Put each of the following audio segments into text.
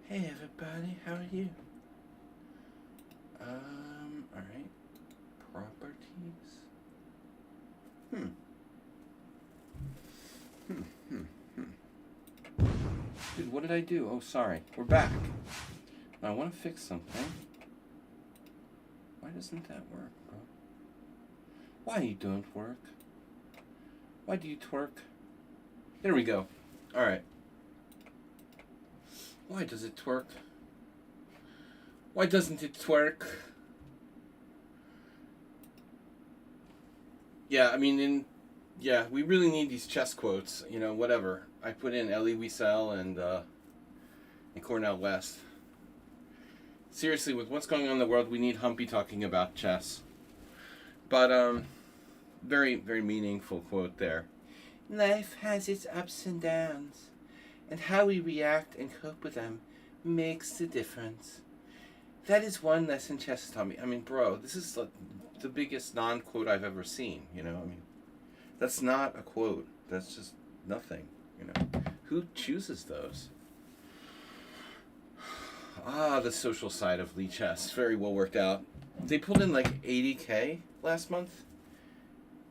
Hey everybody, how are you? Alright. Properties. Dude, what did I do? Oh, sorry. We're back. Now, I want to fix something. Why doesn't that work, bro? Why you don't work? Why do you twerk? There we go. Alright. Why does it twerk? Why doesn't it twerk? Yeah, I mean, we really need these chess quotes. You know, whatever. I put in Elie Wiesel and Cornell West. Seriously, with what's going on in the world, we need Humpy talking about chess. But, very, very meaningful quote there. Life has its ups and downs, and how we react and cope with them makes the difference. That is one lesson chess taught me. I mean, bro, this is like the biggest non-quote I've ever seen, you know? I mean, that's not a quote. That's just nothing, you know? Who chooses those? Ah, the social side of Lee Chess. Very well worked out. They pulled in like 80K last month.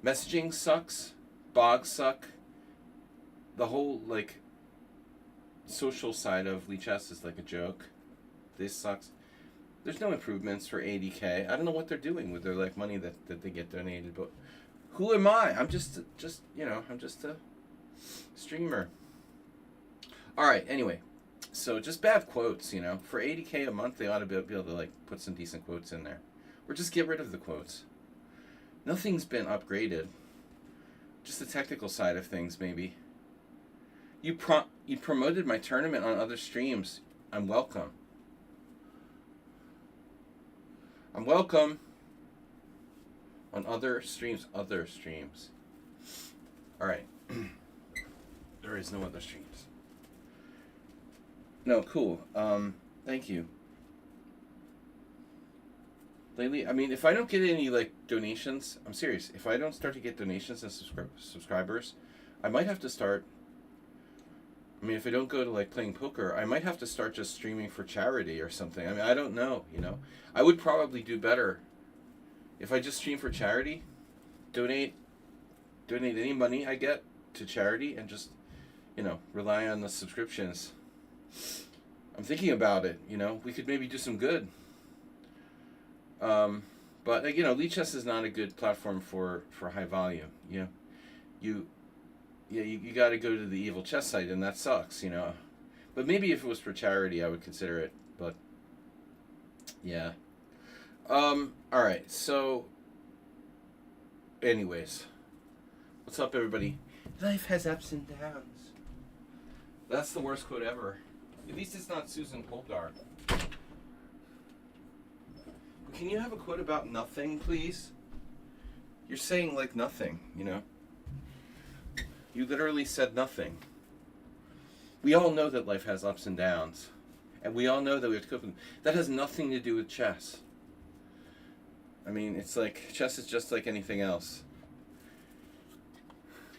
Messaging sucks. Bogs suck. The whole, like, social side of Lee Chess is like a joke. This sucks. There's no improvements for 80K. I don't know what they're doing with their, like, money that they get donated, but who am I? I'm just you know, I'm just a streamer. Alright, anyway. So just bad quotes, you know. For 80K a month, they ought to be able to, like, put some decent quotes in there. Or just get rid of the quotes. Nothing's been upgraded. Just the technical side of things, maybe. You promoted my tournament on other streams. I'm welcome. I'm welcome. On other streams. Alright. There is no other streams. No, cool. Thank you. Lately, I mean, if I don't get any, like, donations, I'm serious. If I don't start to get donations and subscribers, I might have to start. I mean, if I don't go to, like, playing poker, I might have to start just streaming for charity or something. I mean, I don't know, you know. I would probably do better if I just stream for charity, donate any money I get to charity, and just, you know, rely on the subscriptions. I'm thinking about it, you know. We could maybe do some good. But, you know, Lee Chess is not a good platform for high volume, you know. You got to go to the evil chess site, and that sucks, you know. But maybe if it was for charity, I would consider it. But yeah. All right. So, anyways, what's up, everybody? Life has ups and downs. That's the worst quote ever. At least it's not Susan Polgar. Can you have a quote about nothing, please? You're saying, like, nothing, you know. You literally said nothing. We all know that life has ups and downs. And we all know that we have to cope with them. That has nothing to do with chess. I mean, it's like, chess is just like anything else.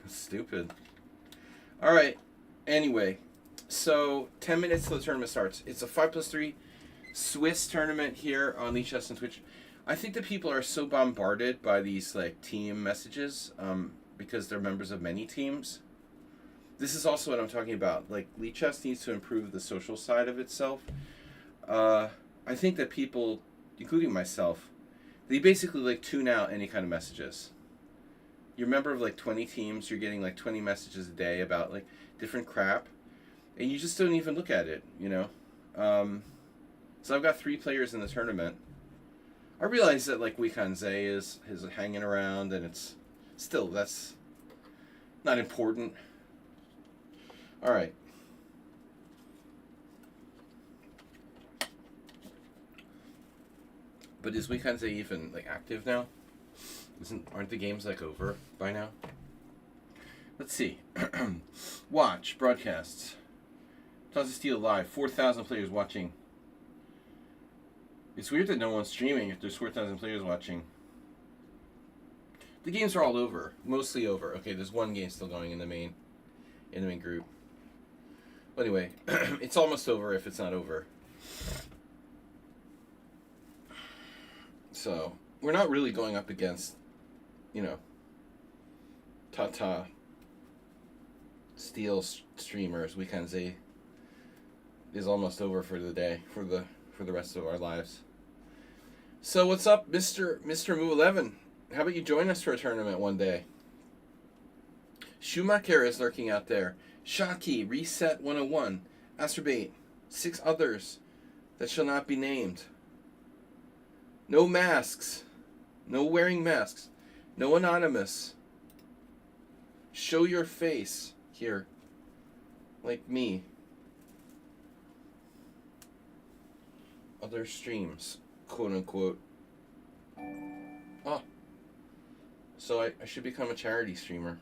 It's stupid. Alright, anyway. So, 10 minutes till the tournament starts. It's a 5+3 Swiss tournament here on Lee Chess and Twitch. I think that people are so bombarded by these, like, team messages, because they're members of many teams. This is also what I'm talking about. Like, Lee Chess needs to improve the social side of itself. I think that people, including myself, they basically, like, tune out any kind of messages. You're a member of, like, 20 teams. You're getting, like, 20 messages a day about, like, different crap. And you just don't even look at it, you know? So I've got 3 players in the tournament. I realize that, like, Weekon Zay is hanging around, and it's still, that's not important. Alright. But is Weekon Zay even, like, active now? Aren't the games, like, over by now? Let's see. Watch. Broadcasts. Tons of Steel live. 4,000 players watching. It's weird that no one's streaming if there's 4,000 players watching. The games are all over. Mostly over. Okay, there's one game still going in the main group. Anyway, it's almost over if it's not over. So, we're not really going up against, you know, Tata Steel streamers. Weekend Z is almost over for the day, for the rest of our lives. So what's up, Mr. Mu 11? How about you join us for a tournament one day? Schumacher is lurking out there. Shaki, Reset 101, Astrobate, 6 others that shall not be named. No masks. No wearing masks. No anonymous. Show your face here. Like me. Other streams, quote unquote. Oh. So I should become a charity streamer.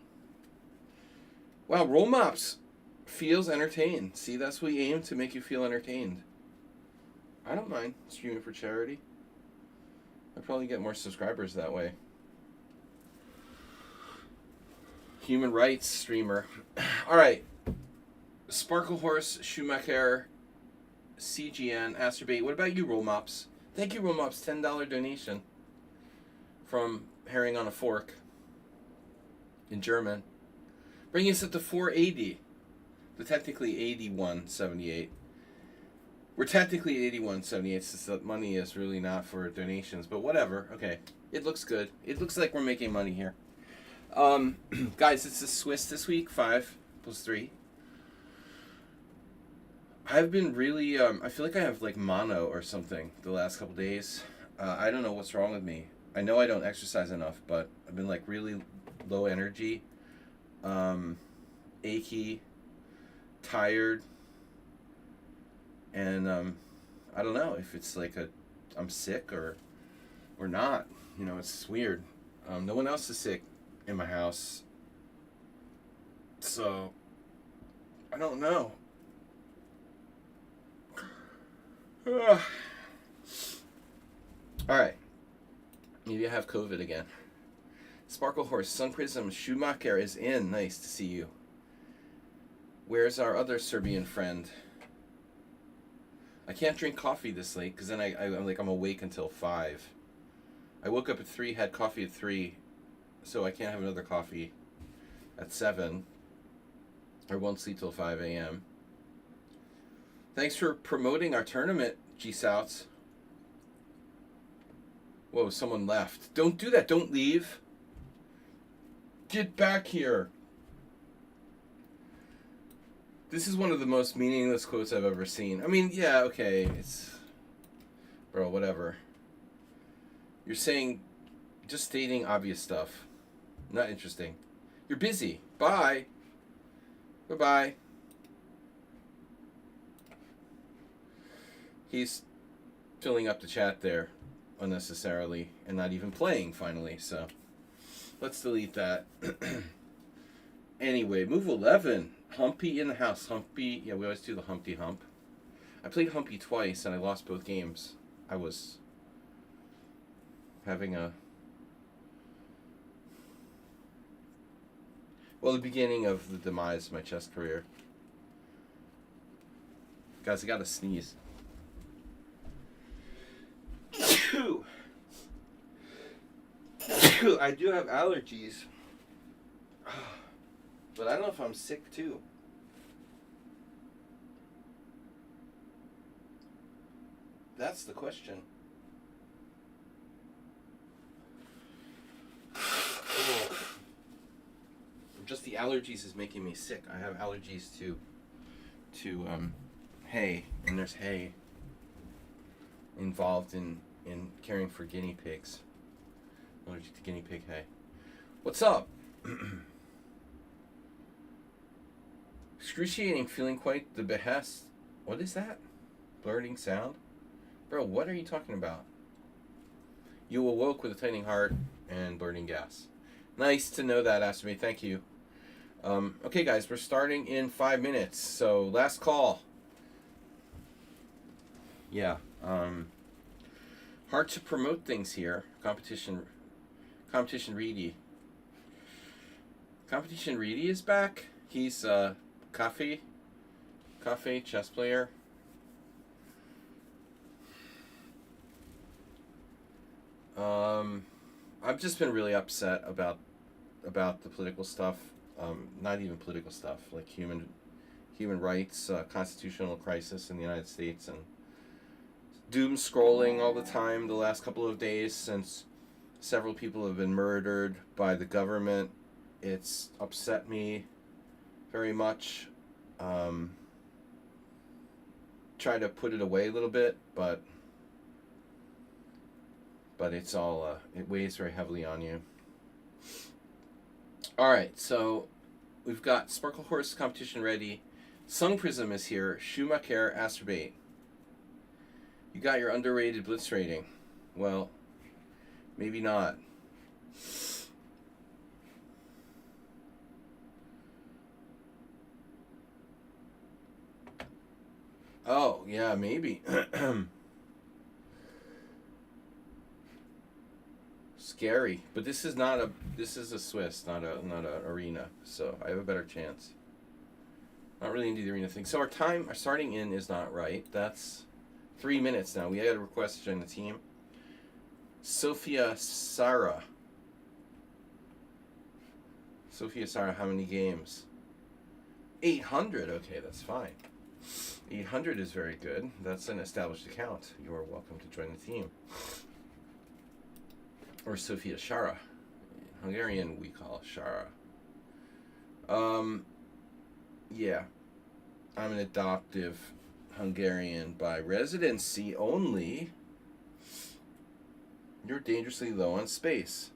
Wow, Roll Mops feels entertained. See, that's what we aim to make you feel entertained. I don't mind streaming for charity. I'd probably get more subscribers that way. Human rights streamer. Alright. Sparkle Horse, Schumacher, CGN, Astrobate. What about you, Roll Mops? Thank you, Roll Mops. $10 donation from Herring on a Fork in German. Bringing us up to 480. The technically 81.78. We're technically 81.78 since the money is really not for donations, but whatever. Okay, it looks good. It looks like we're making money here. Guys, it's the Swiss this week. 5 plus 3. I've been really, I feel like I have like mono or something the last couple days. I don't know what's wrong with me. I know I don't exercise enough, but I've been like really low energy, achy, tired, and I don't know if it's like I'm sick or not. You know, it's weird. No one else is sick in my house, so I don't know. All right. Maybe I have COVID again. Sparkle Horse, Sun Prism, Schumacher is in. Nice to see you. Where's our other Serbian friend? I can't drink coffee this late because then I'm awake until 5. I woke up at 3, had coffee at 3, so I can't have another coffee at 7. I won't sleep till 5 a.m. Thanks for promoting our tournament, G-Souts. Whoa, someone left. Don't do that. Don't leave. Get back here. This is one of the most meaningless quotes I've ever seen. I mean, yeah, okay. It's... Bro, whatever. You're saying... Just stating obvious stuff. Not interesting. You're busy. Bye. Bye-bye. He's filling up the chat there unnecessarily and not even playing finally, so let's delete that. Anyway, move 11. Humpy in the house. Humpy, yeah, we always do the Humpty Hump. I played Humpy twice and I lost both games. I was having the beginning of the demise of my chess career. Guys, I gotta sneeze. I do have allergies, but I don't know if I'm sick too. That's the question. Just the allergies is making me sick. I have allergies to hay, and there's hay involved in caring for guinea pigs. Allergic to guinea pig hay. What's up? Excruciating, feeling quite the behest. What is that? Blurting sound? Bro, what are you talking about? You awoke with a tightening heart and burning gas. Nice to know that, Ask Me. Thank you. Okay, guys, we're starting in 5 minutes. So, last call. Yeah. Hard to promote things here. Competition Reedy. Competition Reedy is back. He's Coffee Cafe, chess player. I've just been really upset about the political stuff. Not even political stuff, like human rights, constitutional crisis in the United States, and doom scrolling all the time the last couple of days since several people have been murdered by the government. It's upset me very much. Try to put it away a little bit, but it's all it weighs very heavily on you. All right, so we've got Sparkle Horse competition ready. Sun Prism is here. Schumacher Astrobate. You got your underrated blitz rating. Well, maybe not. Oh, yeah, maybe. Scary, but this is a Swiss, not a arena, so I have a better chance. Not really into the arena thing. So our starting in is not right. That's 3 minutes now. We had a request to join the team. Sophia Sarah, how many games? 800. Okay, that's fine. 800 is very good. That's an established account. You are welcome to join the team. Or Sophia Shara. Hungarian we call Shara. Yeah. I'm an adoptive Hungarian by residency only. You're dangerously low on space.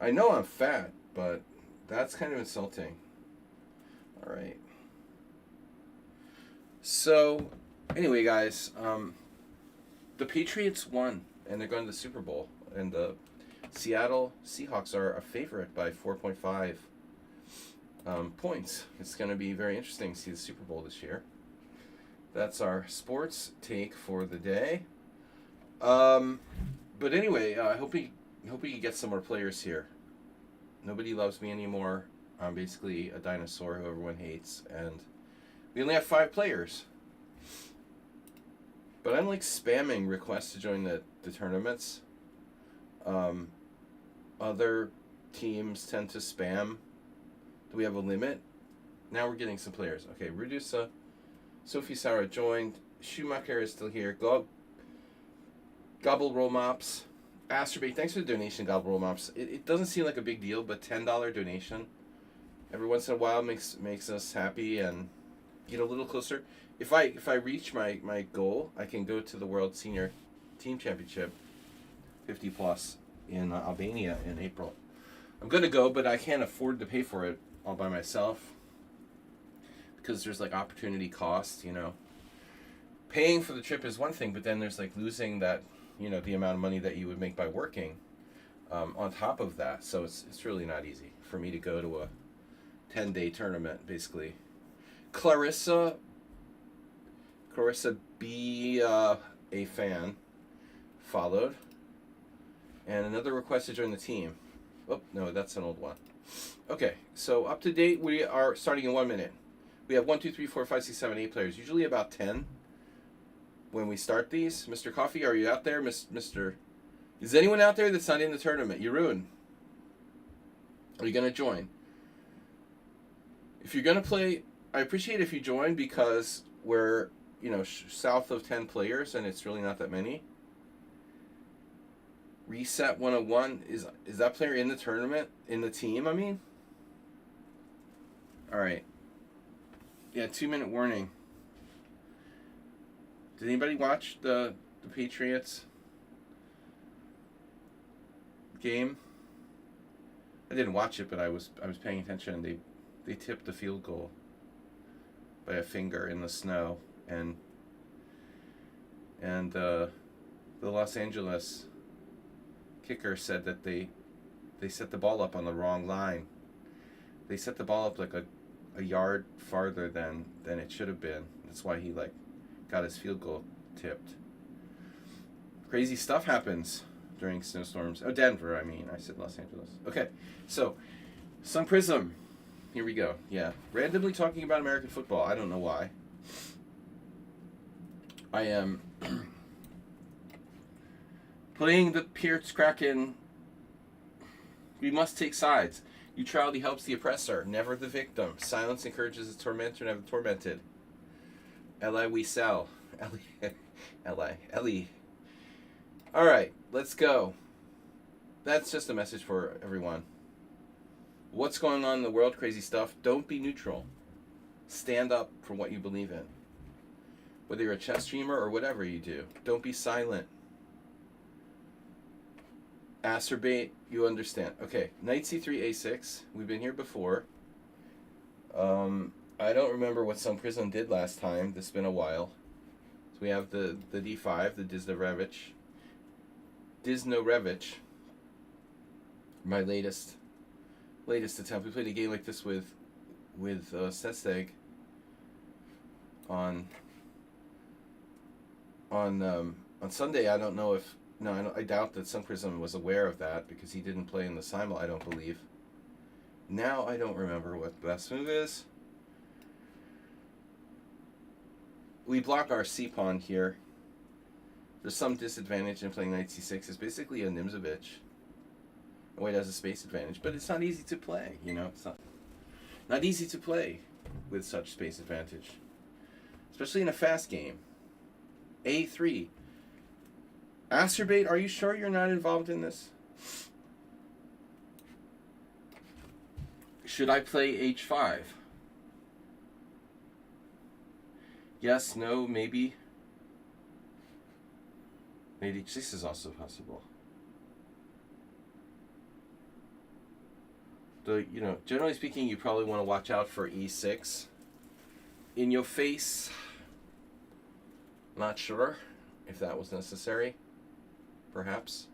I know I'm fat, but that's kind of insulting. All right. So, anyway, guys, the Patriots won, and they're going to the Super Bowl. And the Seattle Seahawks are a favorite by 4.5 points. It's going to be very interesting to see the Super Bowl this year. That's our sports take for the day. But anyway, I hope we can get some more players here. Nobody loves me anymore. I'm basically a dinosaur who everyone hates, and we only have 5 players. But I'm like spamming requests to join the tournaments. Other teams tend to spam. Do we have a limit? Now we're getting some players. Okay, Redusa, Sophie Sarah joined. Schumacher is still here. Gobble Roll Mops. Astrobate, thanks for the donation, Gobble Roll Mops. It doesn't seem like a big deal, but $10 donation every once in a while makes us happy and get a little closer. If I reach my goal, I can go to the World Senior Team Championship 50 plus in Albania in April. I'm gonna go, but I can't afford to pay for it all by myself because there's like opportunity cost, you know. Paying for the trip is one thing, but then there's like losing that, you know, the amount of money that you would make by working on top of that. So it's really not easy for me to go to a 10-day tournament, basically. Clarissa B, a fan, followed. And another request to join the team. Oh, no, that's an old one. Okay, so up to date, we are starting in 1 minute. We have 1, 2, 3, 4, 5, 6, 7, 8 players. Usually about 10 when we start these. Mr. Coffee, are you out there? Mr. Is anyone out there that's not in the tournament? Jeroen, are you going to join? If you're going to play, I appreciate if you join because we're, you know, south of 10 players and it's really not that many. Reset 101, is that player in the tournament? In the team, I mean? Alright. Yeah, 2-minute warning. Did anybody watch the Patriots game? I didn't watch it, but I was paying attention. They tipped the field goal by a finger in the snow, and the Los Angeles kicker said that they set the ball up on the wrong line. They set the ball up like a yard farther than it should have been. That's why he like got his field goal tipped. Crazy stuff happens during snowstorms. Oh, Denver, I mean. I said Los Angeles. Okay, so Sun Prism. Here we go. Yeah. Randomly talking about American football. I don't know why. I am playing the Pierce Kraken. We must take sides. Neutrality helps the oppressor, never the victim. Silence encourages the tormentor, never the tormented. L.I. we sell. L.I. Ellie. Alright, let's go. That's just a message for everyone. What's going on in the world? Crazy stuff. Don't be neutral. Stand up for what you believe in. Whether you're a chess streamer or whatever you do. Don't be silent. Acerbate, you understand. Okay, knight c3, a6. We've been here before. I don't remember what some prison did last time. This has been a while. So we have the d5, the Disnorevich. My latest attempt. We played a game like this with Sesteg on Sunday. I don't know if I doubt that Sun Prism was aware of that because he didn't play in the Simul, I don't believe. Now I don't remember what the best move is. We block our c-pawn here. There's some disadvantage in playing knight c6. It's basically a Nimzovich. White has a space advantage, but it's not easy to play, you know? It's not easy to play with such space advantage. Especially in a fast game. a3. Acerbate, are you sure you're not involved in this? Should I play h5? Yes, no, maybe. Knight h6 is also possible. Though, you know, generally speaking, you probably want to watch out for e6. In your face. Not sure if that was necessary. Perhaps.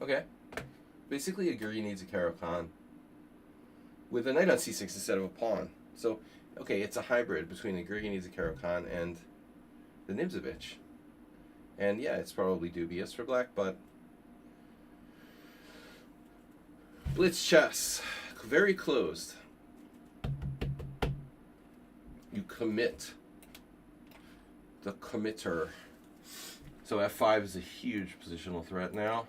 Okay. Basically, a Guri needs a Caro-Kann with a knight on c6 instead of a pawn. So, okay, it's a hybrid between the Guri needs a Caro-Kann and the Nimzovich. And yeah, it's probably dubious for black, but blitz chess, very closed. You commit. The committer. So f5 is a huge positional threat now.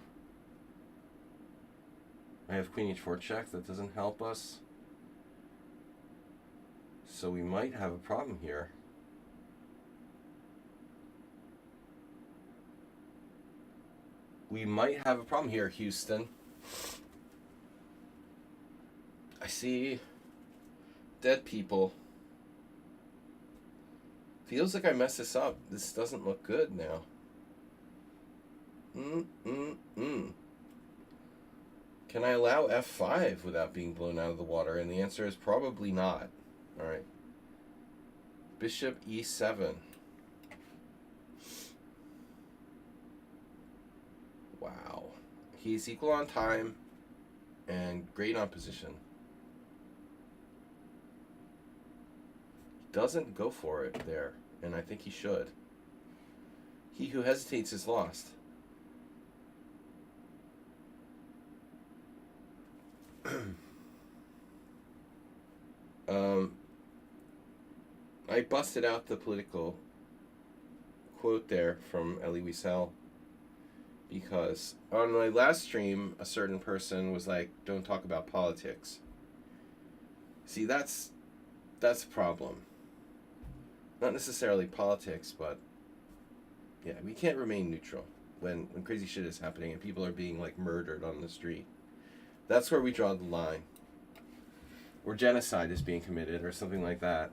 I have queen h4 check. That doesn't help us. So we might have a problem here. We might have a problem here, Houston. I see dead people. Feels like I messed this up. This doesn't look good now. Can I allow f5 without being blown out of the water? And the answer is probably not. All right. Bishop e7. Wow. He's equal on time and great on position. Doesn't go for it there, and I think he should. He who hesitates is lost. I busted out the political quote there from Elie Wiesel because on my last stream, a certain person was like, "Don't talk about politics." See, that's a problem. Not necessarily politics, but yeah, we can't remain neutral when crazy shit is happening and people are being like murdered on the street. That's where we draw the line. Or genocide is being committed or something like that.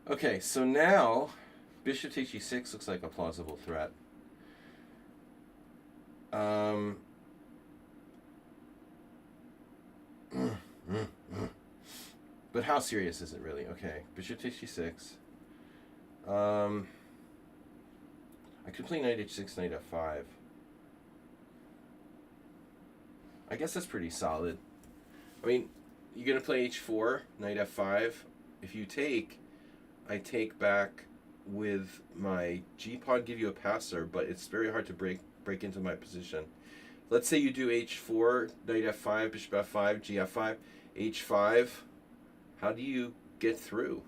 Okay, so now bishop takes g6 looks like a plausible threat. But how serious is it really? Okay, bishop takes g6. I could play knight h6, knight f5. I guess that's pretty solid. I mean, you're going to play h4, knight f5. If you take, I take back with my g-pawn, give you a passer, but it's very hard to break break into my position. Let's say you do h4, knight f5, bishop f5, gf5, h5. How do you get through?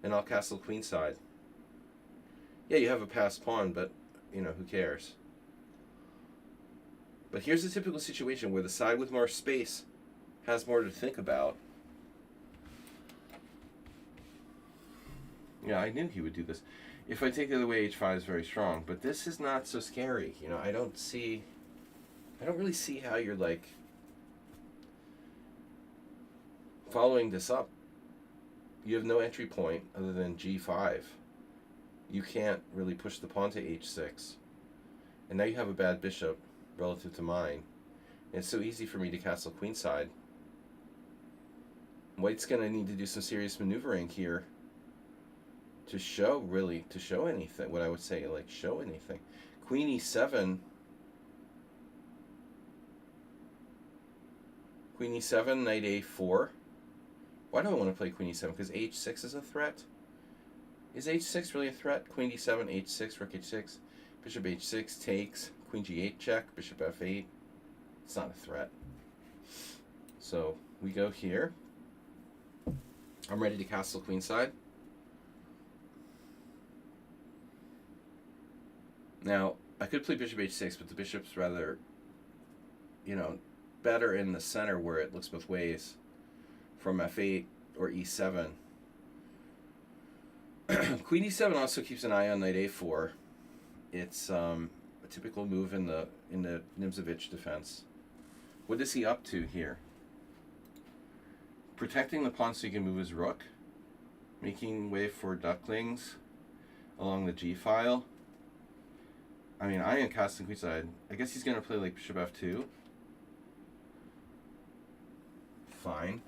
And I'll castle queenside. Yeah, you have a passed pawn, but, you know, who cares? But here's a typical situation where the side with more space has more to think about. Yeah, I knew he would do this. If I take the other way, h5 is very strong, but this is not so scary. You know, I don't really see how you're, like, following this up. You have no entry point other than g5. You can't really push the pawn to h6. And now you have a bad bishop relative to mine. And it's so easy for me to castle queenside. White's going to need to do some serious maneuvering here to show anything. What I would say, like, show anything. Queen e7. Queen e7, knight a4. Why do I want to play queen e7? Because h6 is a threat? Is h6 really a threat? Queen d7, h6, rook h6, bishop h6 takes, queen g8 check, bishop f8. It's not a threat. So we go here. I'm ready to castle queenside. Now, I could play bishop h6, but the bishop's rather, you know, better in the center where it looks both ways from f8 or e7. Queen e7 also keeps an eye on knight a4. It's a typical move in the Nimzovich defense. What is he up to here? Protecting the pawn so he can move his rook, making way for ducklings along the g file. I mean, I am casting queenside. I guess he's going to play like bishop f2. Fine.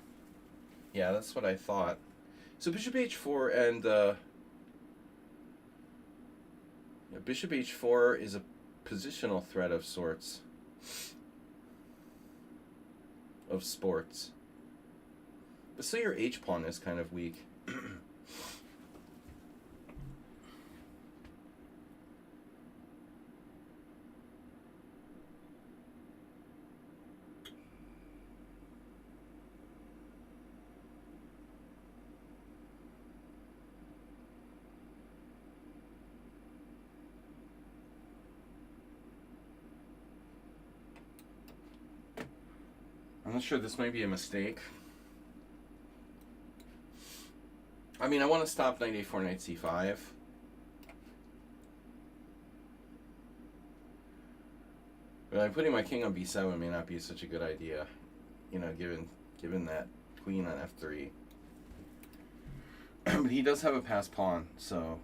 Yeah, that's what I thought. So bishop h4 and bishop h4 is a positional threat of sorts. Of sports. But so your h-pawn is kind of weak. I'm not sure, this might be a mistake. I mean, I want to stop knight a4, knight c5. But I'm putting my king on b7 may not be such a good idea, you know, given that queen on f3. But he does have a passed pawn, so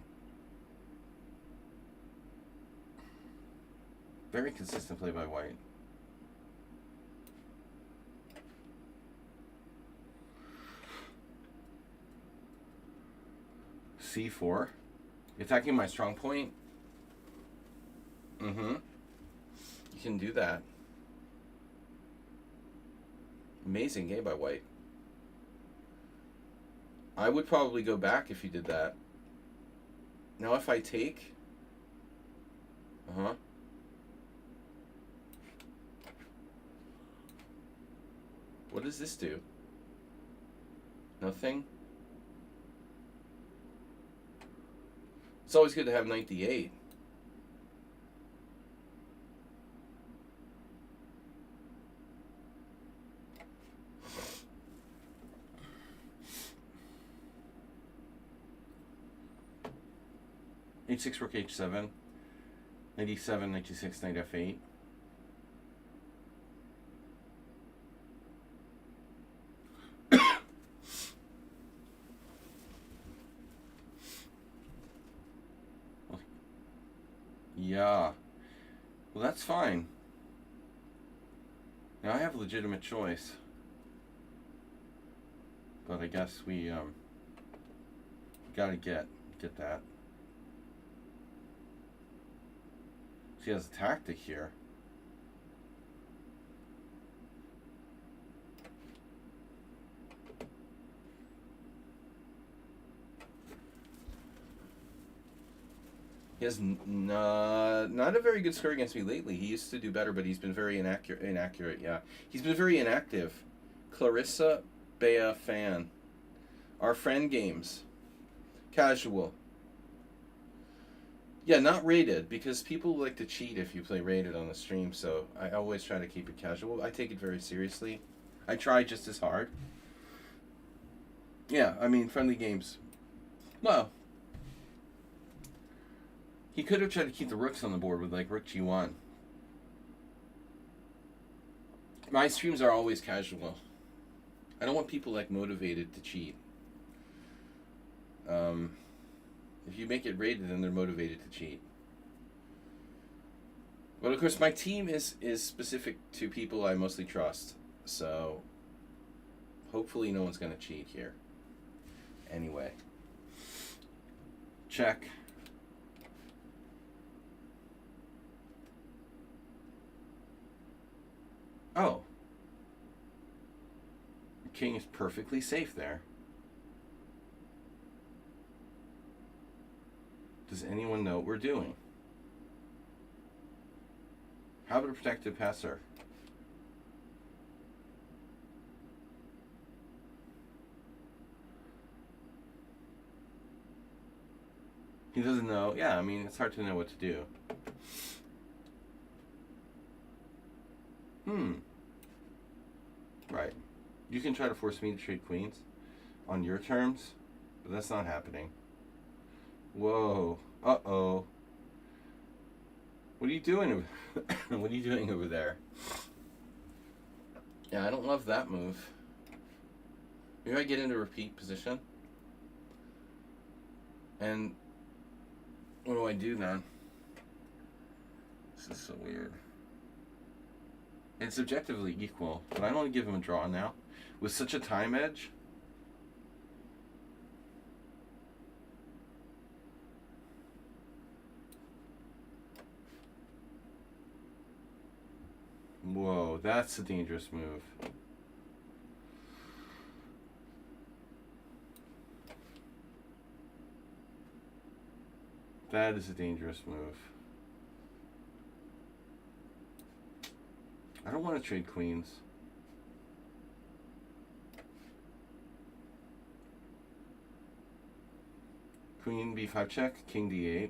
very consistent play by white. c4. Attacking my strong point? You can do that. Amazing game by white. I would probably go back if you did that. Now if I take... What does this do? Nothing? It's always good to have knight d8. h6, rook h7, knight e7, knight g6, knight f8. Yeah. Well, that's fine. Now I have a legitimate choice. But I guess we gotta get that. She has a tactic here. He has not a very good score against me lately. He used to do better, but he's been very inaccurate. Yeah, he's been very inactive. Clarissa Bea fan. Our friend games. Casual. Yeah, not rated, because people like to cheat if you play rated on the stream, so I always try to keep it casual. I take it very seriously. I try just as hard. Yeah, I mean, friendly games. Well, he could have tried to keep the rooks on the board with, like, rook g1. My streams are always casual. I don't want people, like, motivated to cheat. If you make it rated, then they're motivated to cheat. But of course, my team is specific to people I mostly trust, so hopefully no one's going to cheat here. Anyway. Check. Oh. The king is perfectly safe there. Does anyone know what we're doing? How about a protective passer? He doesn't know. Yeah, I mean, it's hard to know what to do. Right. You can try to force me to trade queens on your terms, but that's not happening. Whoa. Uh-oh. What are you doing? What are you doing over there? Yeah, I don't love that move. Maybe I get into repeat position. And what do I do then? This is so weird. It's objectively equal, but I don't want to give him a draw now. With such a time edge. Whoa, that's a dangerous move. That is a dangerous move. I don't want to trade queens. Queen b5 check, king d8.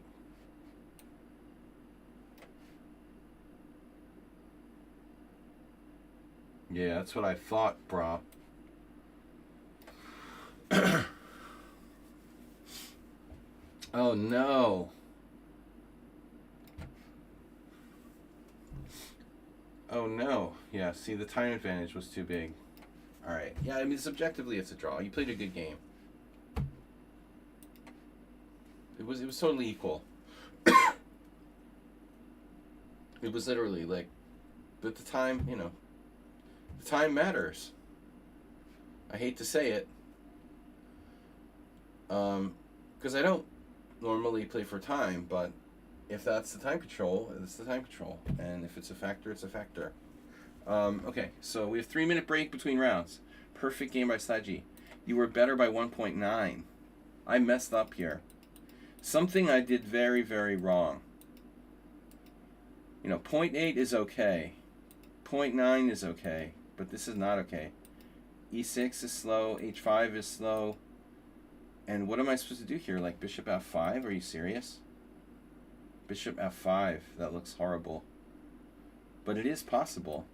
Yeah, that's what I thought, brah. Oh no. Oh no. Yeah, see, the time advantage was too big. Alright. Yeah, I mean, subjectively it's a draw. You played a good game. It was totally equal. It was literally like, but the time, you know, the time matters. I hate to say it. Because I don't normally play for time, but if that's the time control, it's the time control. And if it's a factor, it's a factor. Okay, so we have 3-minute break between rounds. Perfect game by Slagy. You were better by 1.9. I messed up here. Something I did very, very wrong. You know, 0.8 is okay. 0.9 is okay. But this is not okay. E6 is slow. H5 is slow. And what am I supposed to do here? Like bishop f5? Are you serious? Bishop f5. That looks horrible. But it is possible.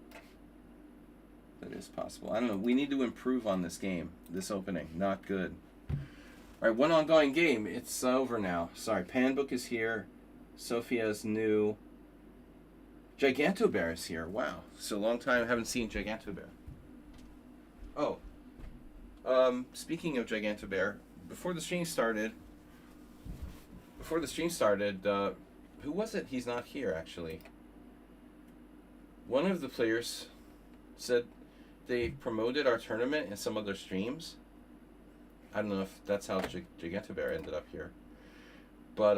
That is possible. I don't know. We need to improve on this game. This opening. Not good. Alright, one ongoing game. It's over now. Sorry, Panbook is here. Sophia's new. Gigantobear is here. Wow. So long time I haven't seen Gigantobear. Oh. Speaking of Gigantobear, before the stream started, who was it? He's not here, actually. One of the players said they promoted our tournament in some other streams. I don't know if that's how Gigantobear ended up here. But,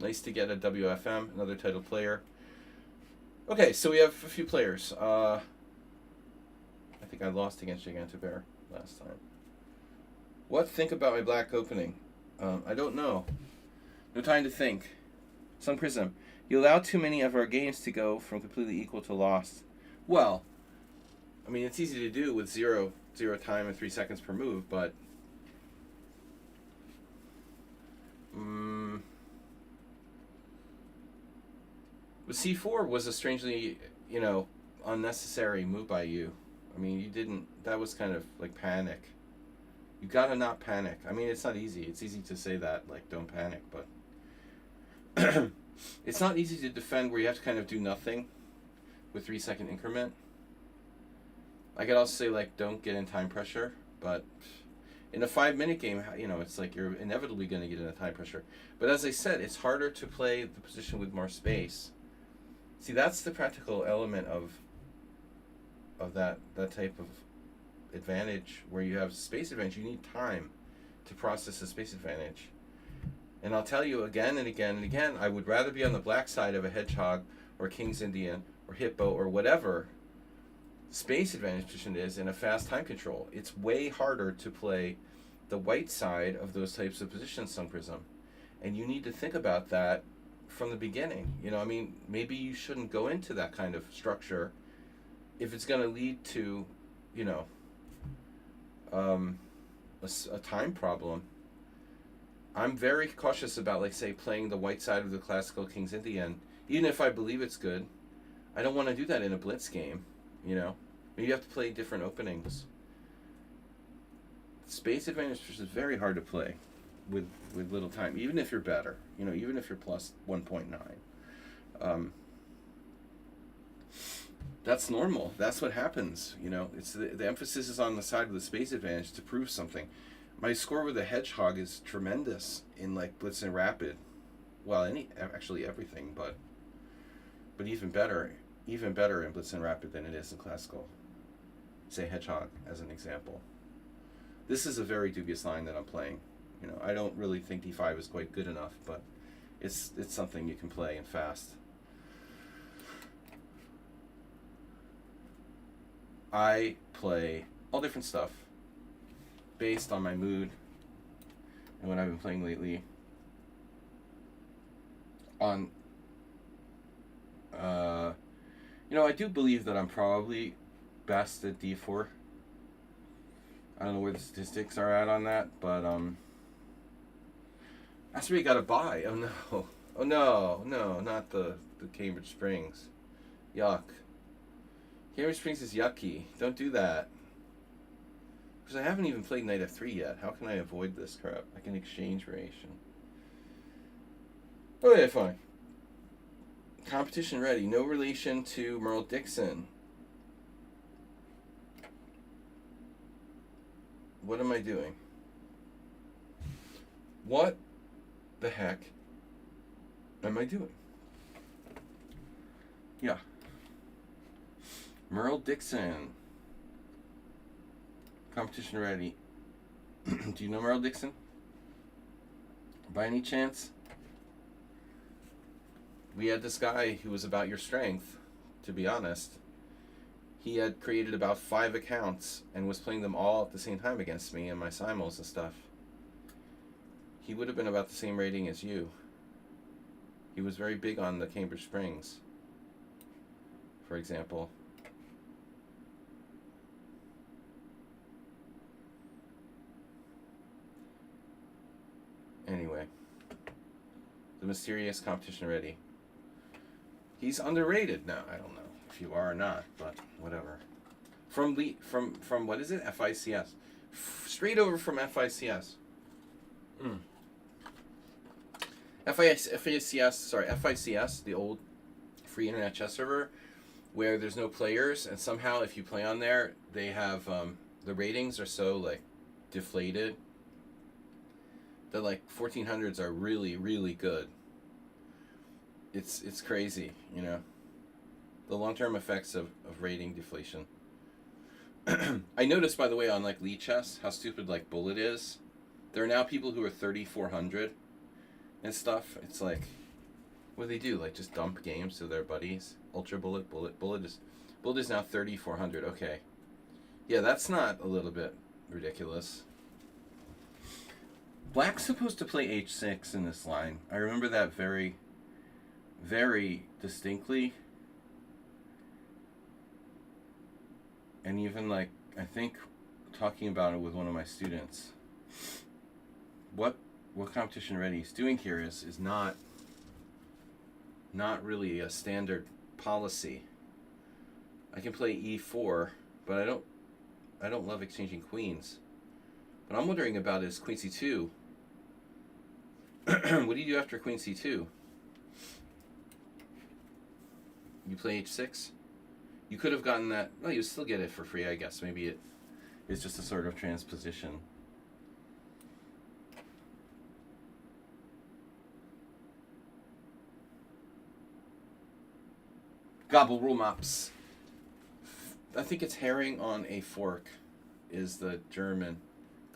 nice to get a WFM, another title player. Okay, so we have a few players. I think I lost against Gigantobear last time. What think about my black opening? I don't know. No time to think. Sun Prism. You allow too many of our games to go from completely equal to lost. Well, I mean, it's easy to do with zero time and 3 seconds per move, but but C4 was a strangely, unnecessary move by you. I mean, you didn't. That was kind of like panic. You gotta not panic. I mean, it's not easy. It's easy to say that, like, don't panic, but it's not easy to defend where you have to kind of do nothing with 3 second increment. I could also say, like, don't get in time pressure, but in a 5-minute game, it's like you're inevitably going to get into time pressure. But as I said, it's harder to play the position with more space. See, that's the practical element of that type of advantage where you have space advantage. You need time to process the space advantage. And I'll tell you again and again and again, I would rather be on the black side of a hedgehog or King's Indian or hippo or whatever space advantage position is in a fast time control. It's way harder to play the white side of those types of positions, Sun Prism. And you need to think about that from the beginning. Maybe you shouldn't go into that kind of structure if it's going to lead to, a time problem. I'm very cautious about, like, say, playing the white side of the classical King's Indian, even if I believe it's good. I don't want to do that in a blitz game, You have to play different openings. Space advantage is very hard to play with little time, even if you're better, even if you're plus 1.9. That's normal. That's what happens, It's the emphasis is on the side of the space advantage to prove something. My score with a hedgehog is tremendous in, like, blitz and rapid. Well, actually everything, but even better in blitz and rapid than it is in classical. Say hedgehog as an example. This is a very dubious line that I'm playing. I don't really think d5 is quite good enough, but it's something you can play and fast. I play all different stuff based on my mood and what I've been playing lately. I do believe that I'm probably best at d4. I don't know where the statistics are at on that, but that's where you gotta buy. Oh no, not the Cambridge Springs. Yuck. Cambridge Springs is yucky. Don't do that. Because I haven't even played knight f3 yet. How can I avoid this crap? I can exchange variation. Okay, fine. Competition ready. No relation to Merle Dixon. What am I doing? What the heck am I doing? Yeah. Merle Dixon. Competition ready. Do you know Merle Dixon? By any chance? We had this guy who was about your strength, to be honest. He had created about 5 accounts and was playing them all at the same time against me and my simuls and stuff. He would have been about the same rating as you. He was very big on the Cambridge Springs, for example. Anyway, the mysterious competition ready. He's underrated now. I don't know if you are or not, but whatever. From what is it? FICS. Straight over from FICS. FICS, the old free internet chess server, where there's no players, and somehow if you play on there, they have the ratings are so, like, deflated that, like, 1400s are really, really good. It's crazy, the long-term effects of rating deflation. I noticed, by the way, on, like, Lee Chess, how stupid, like, Bullet is. There are now people who are 3400 and stuff. It's like, what do they do? Like, just dump games to their buddies? Ultra Bullet is now 3400. Okay. Yeah, that's not a little bit ridiculous. Black's supposed to play h6 in this line. I remember that very very distinctly. And even like, I think talking about it with one of my students, what Competition Ready is doing here is not really a standard policy. I can play e4, but I don't love exchanging queens. What I'm wondering about is queen c2. What do you do after queen c2? You play h6? You could have gotten that. Well, you still get it for free, I guess. Maybe it is just a sort of transposition. Gobble rule maps. I think it's herring on a fork is the German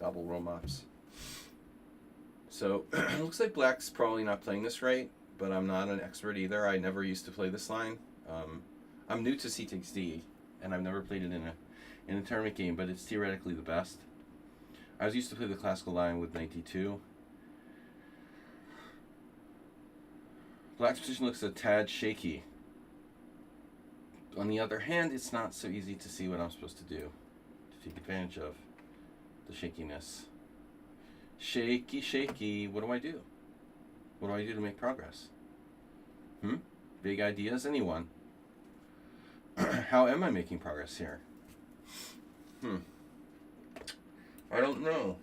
gobble roll maps. So it looks like black's probably not playing this right, but I'm not an expert either. I never used to play this line. I'm new to C takes D, and I've never played it in a tournament game, but it's theoretically the best. I was used to play the classical line with knight d2. Black's position looks a tad shaky. On the other hand, it's not so easy to see what I'm supposed to do to take advantage of the shakiness. Shaky, shaky. What do I do? What do I do to make progress? Big ideas, anyone? How am I making progress here? I don't know.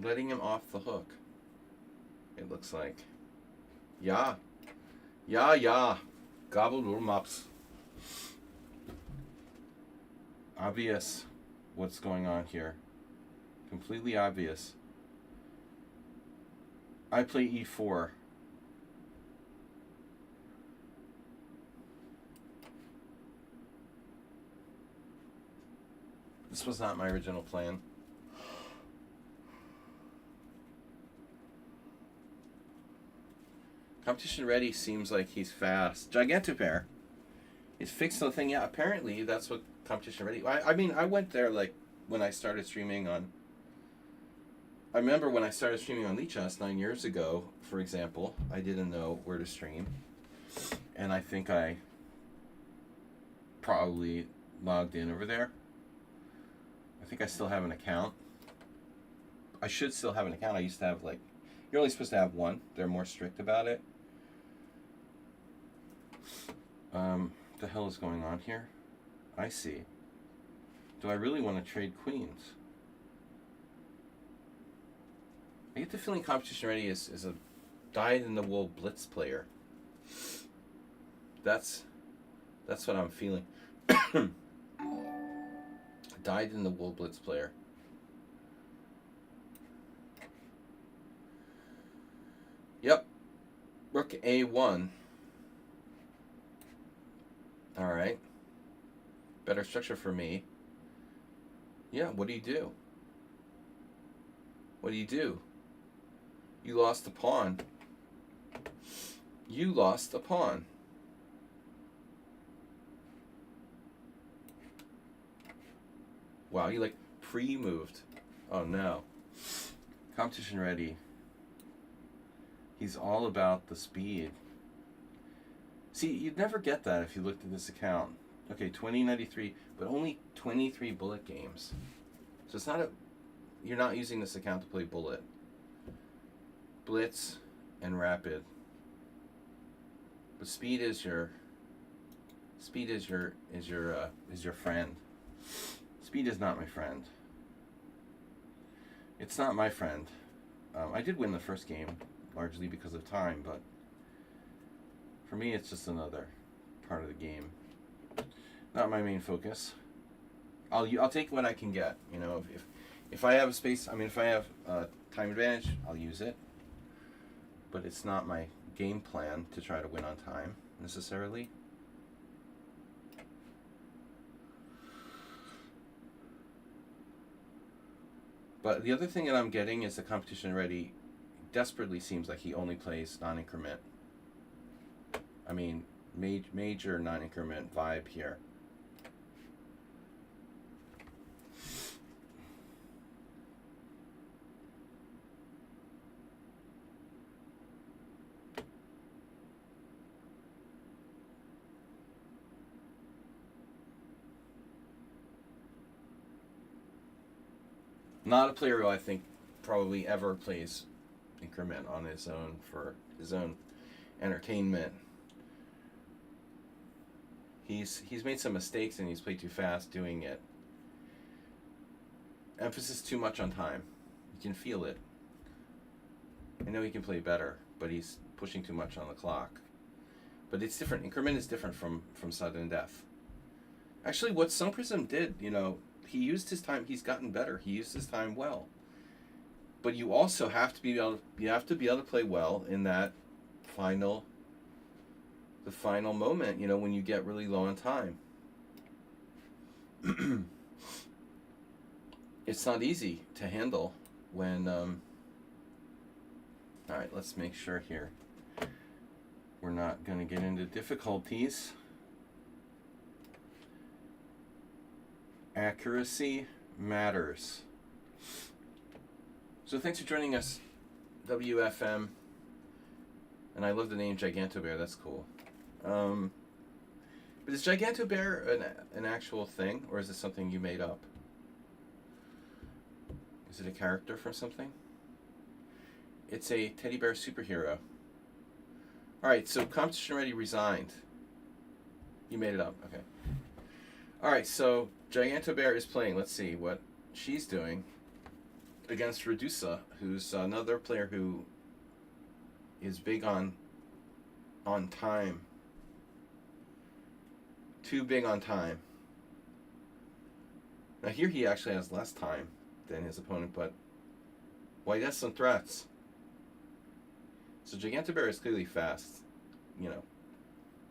Letting him off the hook. It looks like. Yeah. Gobbled rule mops. Obvious what's going on here. Completely obvious. I play e4. This was not my original plan. Competition Ready seems like he's fast. Gigantopair. He's fixed the thing. Yeah, apparently that's what Competition Ready... I mean, I went there like when I started streaming on... I remember when I started streaming on Lichess 9 years ago, for example, I didn't know where to stream. And I think I probably logged in over there. I think I still have an account. I should still have an account. I used to have, like... You're only supposed to have one. They're more strict about it. The hell is going on here? I see. Do I really want to trade queens? I get the feeling Competition Ready is a dyed-in-the-wool blitz player. That's what I'm feeling. Dyed-in-the-wool blitz player. Yep. Rook A1. Alright. Better structure for me. Yeah, what do you do? What do you do? You lost a pawn. You lost a pawn. Wow, you like pre-moved. Oh no. Competition Ready. He's all about the speed. See, you'd never get that if you looked at this account. Okay, 2093, but only 23 bullet games. So it's not a... You're not using this account to play bullet. Blitz and rapid. But speed is your... Speed is your friend. Speed is not my friend. It's not my friend. I did win the first game, largely because of time, but for me it's just another part of the game. Not my main focus. I'll take what I can get. You know, if I have a space, I mean, if I have time advantage, I'll use it. But it's not my game plan to try to win on time necessarily. But the other thing that I'm getting is the Competition Ready desperately seems like he only plays non-increment. I mean, major non-increment vibe here. Not a player who I think probably ever plays increment on his own for his own entertainment. He's made some mistakes and he's played too fast doing it. Emphasis too much on time. You can feel it. I know he can play better, but he's pushing too much on the clock. But it's different. Increment is different from sudden death. Actually, what Sun Prism did, he used his time. He's gotten better. He used his time well. But you also have to be able to play well in that the final moment. When you get really low on time. It's not easy to handle when. All right, let's make sure here. We're not going to get into difficulties. Accuracy matters. So thanks for joining us, WFM. And I love the name Gigantobear. That's cool. But is Gigantobear an actual thing, or is it something you made up? Is it a character from something? It's a teddy bear superhero. Alright, so competition ready resigned. You made it up, okay. Alright, so Gigantobear is playing. Let's see what she's doing against Redusa, who's another player who is big on time. Too big on time. Now here he actually has less time than his opponent, but White has some threats. So Gigantobear is clearly fast,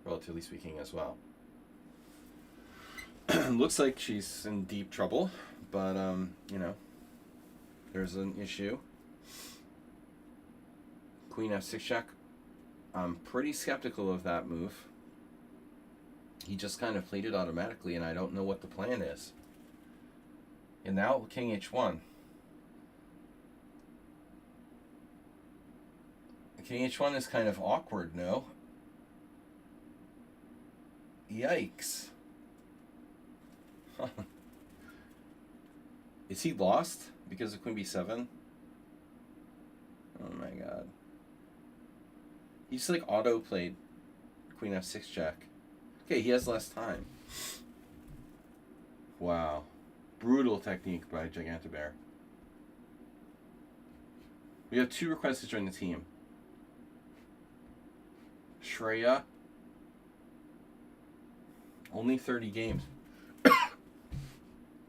relatively speaking as well. Looks like she's in deep trouble, but there's an issue. Queen f6 check. I'm pretty skeptical of that move. He just kind of played it automatically, and I don't know what the plan is. And now King h1. King h1 is kind of awkward, no? Yikes. Is he lost because of Queen b7? Oh my god. He just like auto-played Queen f6 check. Okay, he has less time. Wow. Brutal technique by Gigantobear. We have 2 requests to join the team. Shreya. Only 30 games.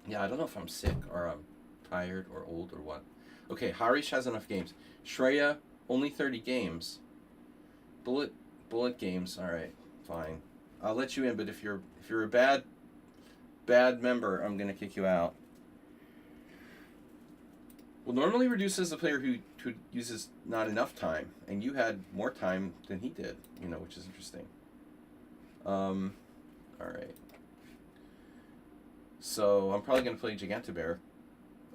Yeah, I don't know if I'm sick or I'm tired or old or what. Okay, Harish has enough games. Shreya, only 30 games. Bullet games. All right, fine. I'll let you in, but if you're a bad member, I'm gonna kick you out. Well, normally Reduce is a player who uses not enough time, and you had more time than he did, which is interesting. All right. So I'm probably gonna play Gigantobear,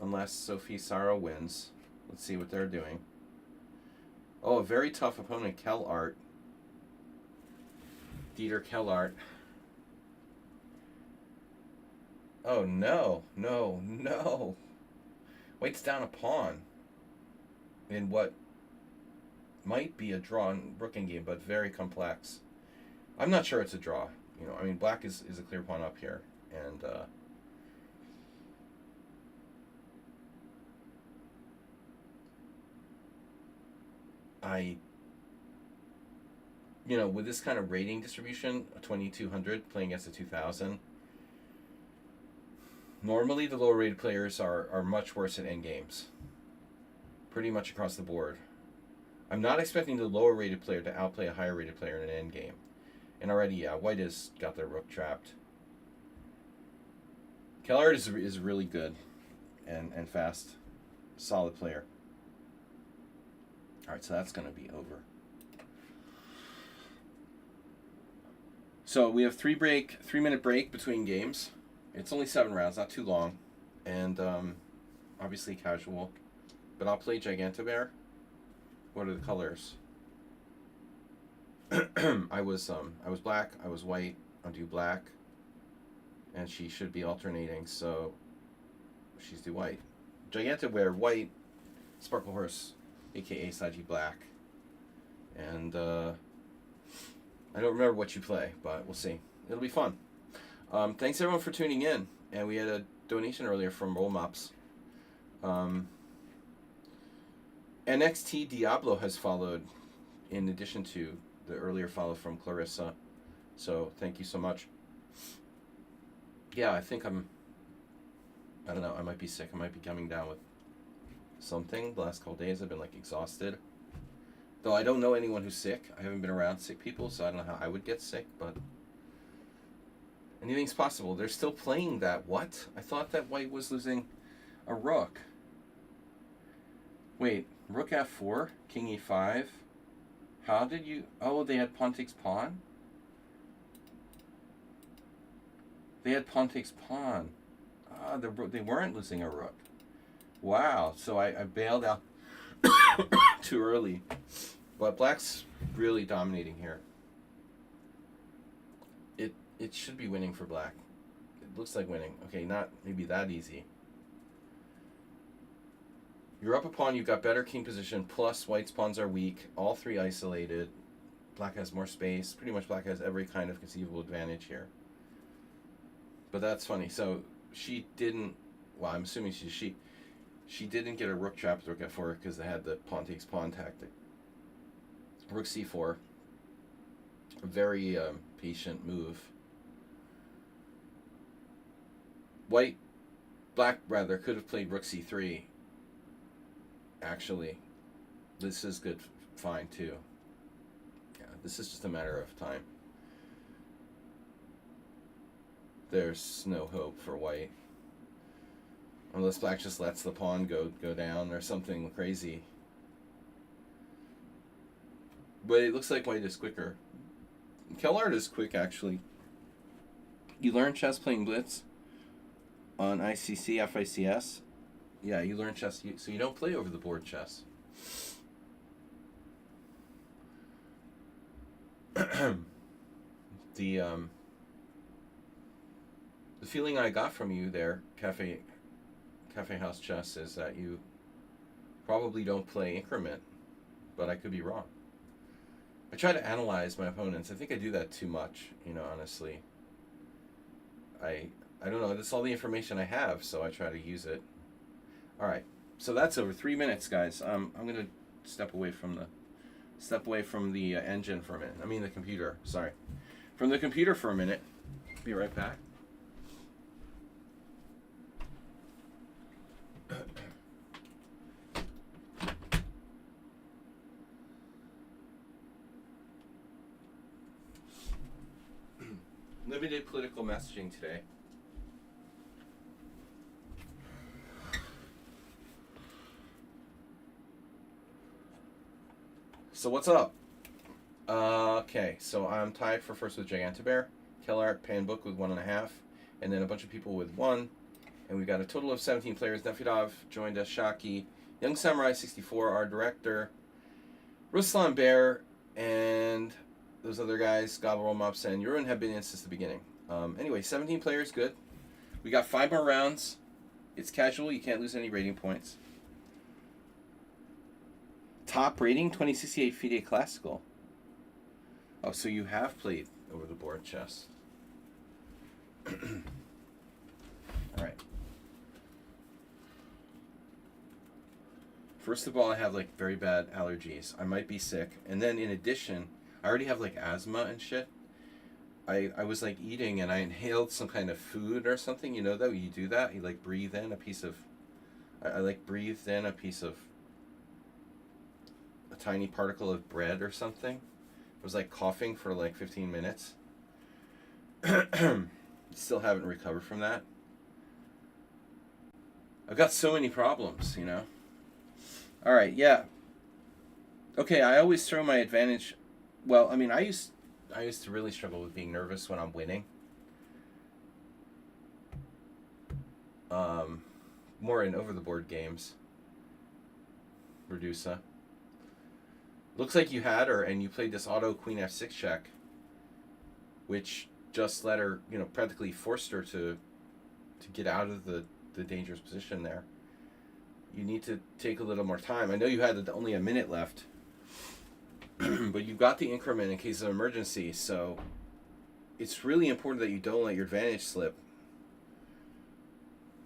unless Sophie Saro wins. Let's see what they're doing. Oh, a very tough opponent, Kellart. Dieter Kellart. Oh no. White's down a pawn in what might be a draw in Rook Endgame, but very complex. I'm not sure it's a draw. Black is a clear pawn up here, and with this kind of rating distribution, a 2200 playing against a 2000, normally the lower rated players are much worse at endgames. Pretty much across the board. I'm not expecting the lower rated player to outplay a higher rated player in an endgame. And already, White has got their rook trapped. Kellart is really good and fast. Solid player. Alright, so that's going to be over. So we have 3-minute break between games. It's only 7 rounds, not too long. And obviously casual. But I'll play Gigantobear. What are the colors? I was black, I was white, I'll do black. And she should be alternating, so she's do white. Gigantaware white, Sparkle Horse, aka Saji black. And I don't remember what you play, but we'll see. It'll be fun. Thanks everyone for tuning in. And we had a donation earlier from Roll Mops. NXT Diablo has followed in addition to the earlier follow from Clarissa. So thank you so much. Yeah, I think I don't know, I might be sick. I might be coming down with something. The last couple days I've been like exhausted. Though I don't know anyone who's sick. I haven't been around sick people, so I don't know how I would get sick, but anything's possible. They're still playing that. What? I thought that white was losing a rook. Wait, rook f4, king e5. How did you... Oh, they had pawn takes pawn? They had pawn takes pawn. Ah, they weren't losing a rook. Wow, so I bailed out too early. But black's really dominating here. It should be winning for black. It looks like winning. Okay, not maybe that easy. You're up a pawn, you've got better king position, plus white's pawns are weak, all three isolated. Black has more space. Pretty much black has every kind of conceivable advantage here. But that's funny. So she didn't, well, I'm assuming she didn't get a rook trap with rook f4 because they had the pawn takes pawn tactic. Rook c4. A very patient move. Black rather, could have played rook c3. Actually, this is good, fine too. Yeah, this is just a matter of time. There's no hope for white. Unless black just lets the pawn go down or something crazy. But it looks like white is quicker. Kellard is quick, actually. You learn chess playing Blitz on ICC, FICS. Yeah, you learn chess, so you don't play over the board chess. The feeling I got from you there, Cafe House Chess, is that you probably don't play increment, but I could be wrong. I try to analyze my opponents. I think I do that too much, honestly. I don't know, that's all the information I have, so I try to use it. All right, so that's over 3 minutes, guys. I'm gonna step away from the engine for a minute. I mean the computer. Sorry, from the computer for a minute. Be right back. Limited political messaging today. So what's up? Okay, so I'm tied for first with Gigantabear, Kellart, Panbook with 1.5, and then a bunch of people with 1. And we've got a total of 17 players. Nefidov joined us, Shaki, Young Samurai 64, our director, Ruslan Bear, and those other guys, Gobble Mops, and Yurun have been in since the beginning. Anyway, 17 players, good. We got 5 more rounds. It's casual, you can't lose any rating points. Top rating, 2068 FIDE Classical. Oh, so you have played over the board chess. Alright. First of all, I have like very bad allergies. I might be sick. And then in addition, I already have like asthma and shit. I was like eating and I inhaled some kind of food or something. You know that you do that? You like breathe in a piece of... I like breathed in a piece of... a tiny particle of bread or something. I was like coughing for like 15 minutes. Still haven't recovered from that. I've got so many problems, Alright, yeah. Okay, I always throw my advantage... Well, I mean, I used to really struggle with being nervous when I'm winning. More in over-the-board games. Redusa. Looks like you had her, and you played this auto queen f6 check, which just let her, practically forced her to get out of the dangerous position there. you need to take a little more time. I know you had only a minute left, but you've got the increment in case of emergency, so it's really important that you don't let your advantage slip.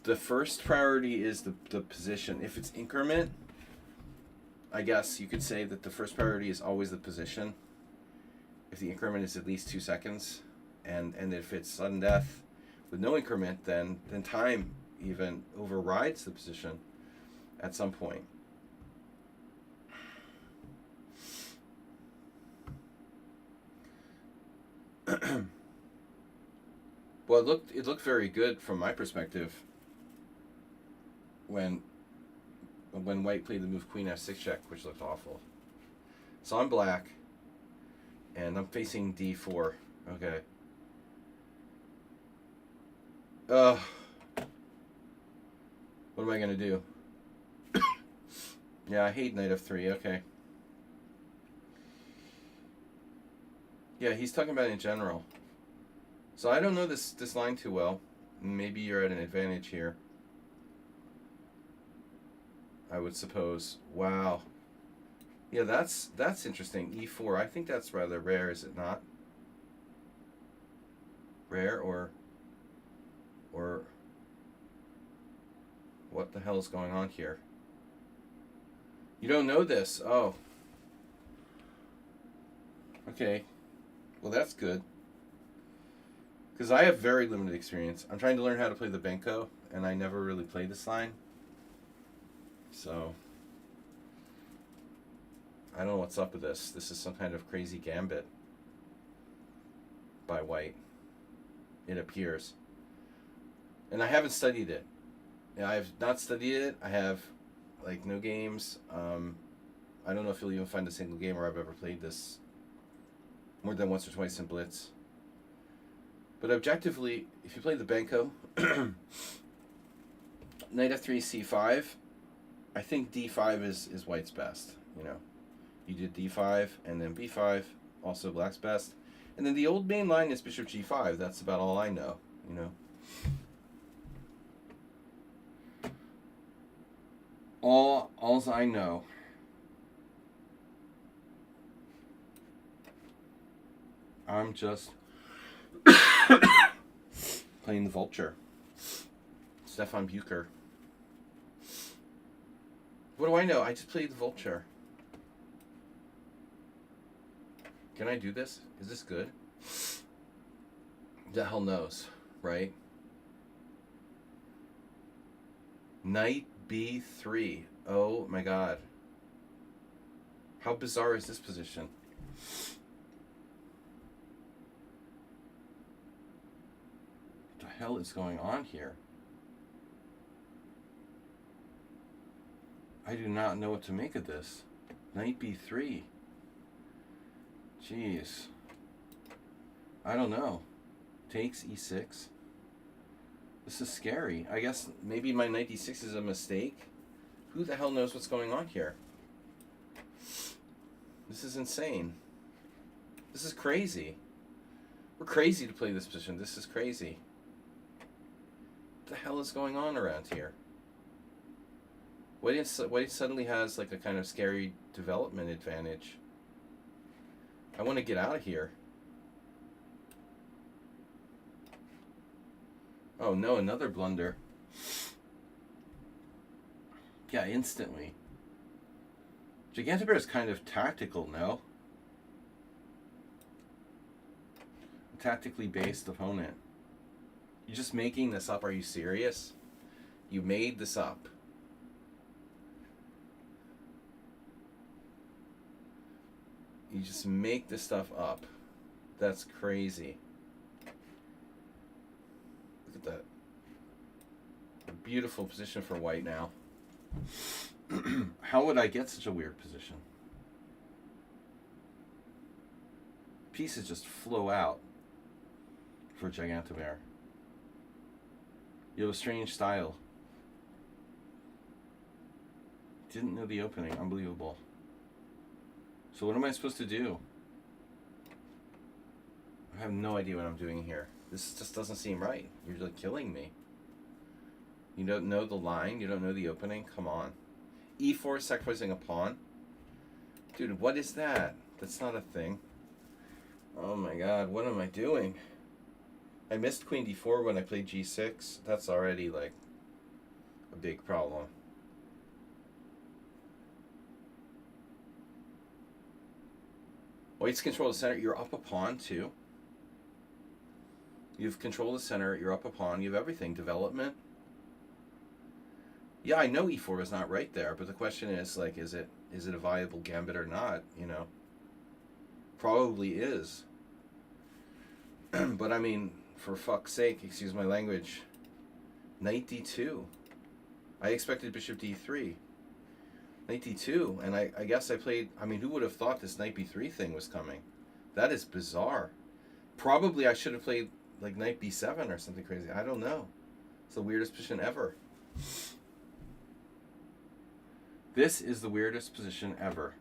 The first priority is the position. If it's increment, I guess you could say that the first priority is always the position. If the increment is at least 2 seconds, and if it's sudden death with no increment, then time even overrides the position at some point. Well, it looked very good from my perspective when white played the move Queen F6 check, which looked awful. So I'm black, and I'm facing D4. Okay. What am I gonna do? Yeah, I hate Knight F3. Okay. Yeah, he's talking about it in general. So I don't know this line too well. Maybe you're at an advantage here, I would suppose. Wow. Yeah, that's interesting. E4. I think that's rather rare, is it not? Rare or what the hell is going on here? You don't know this. Oh. Okay. Well, that's good. Because I have very limited experience. I'm trying to learn how to play the Benko, and I never really played this line. So I don't know what's up with this. This is some kind of crazy gambit by white, it appears. And I haven't studied it. I have not studied it. I have, like, no games. I don't know if you'll even find a single game where I've ever played this more than once or twice in Blitz. But objectively, if you play the Benko, Knight F3, C5, I think D5 is white's best. You know, you did D5 and then B5, also black's best. And then the old main line is Bishop G5. That's about all I know, you know. Alls I know. I'm just playing the vulture. Stefan Bucher. What do I know? I just played the vulture. Can I do this? Is this good? The hell knows, right? Knight B3. Oh my god. How bizarre is this position? What the hell is going on here? I do not know what to make of this. Knight B3. Jeez. I don't know. Takes E6. This is scary. I guess maybe my knight D6 is a mistake. Who the hell knows what's going on here? This is insane. This is crazy. We're crazy to play this position. This is crazy. What the hell is going on around here? White suddenly has like a kind of scary development advantage. I want to get out of here. Oh no, another blunder. Yeah, instantly. Gigantobear is kind of tactical, no? A tactically based opponent. You're just making this up? Are you serious? You made this up. You just make this stuff up. That's crazy. Look at that. A beautiful position for white now. How would I get such a weird position? Pieces just flow out for Gigantobear. You have a strange style. Didn't know the opening. Unbelievable. So what am I supposed to do? I have no idea what I'm doing here. This just doesn't seem right. You're like killing me. You don't know the line? You don't know the opening? Come on. E4 sacrificing a pawn? Dude, what is that? That's not a thing. Oh my god, what am I doing? I missed queen d4 when I played g6. That's already, like, a big problem. White's control the center. You're up a pawn, too. You've control the center. You're up a pawn. You have everything. Development. Yeah, I know e4 is not right there, but the question is, like, is it a viable gambit or not, you know? Probably is. But, I mean, for fuck's sake, excuse my language, knight d2. I expected bishop d3. Knight d2, and I guess I played... I mean, who would have thought this knight b3 thing was coming? That is bizarre. Probably I should have played, like, knight b7 or something crazy. I don't know. It's the weirdest position ever. This is the weirdest position ever.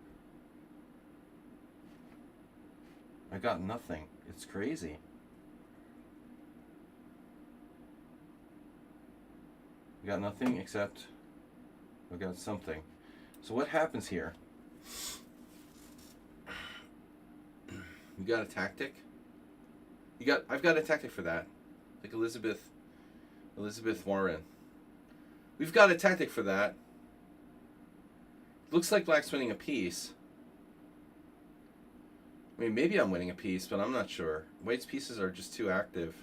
I got nothing. It's crazy. I got nothing except I got something. So what happens here? You got a tactic? I've got a tactic for that. Like Elizabeth Warren. We've got a tactic for that. Looks like black's winning a piece. I mean, maybe I'm winning a piece, but I'm not sure. White's pieces are just too active.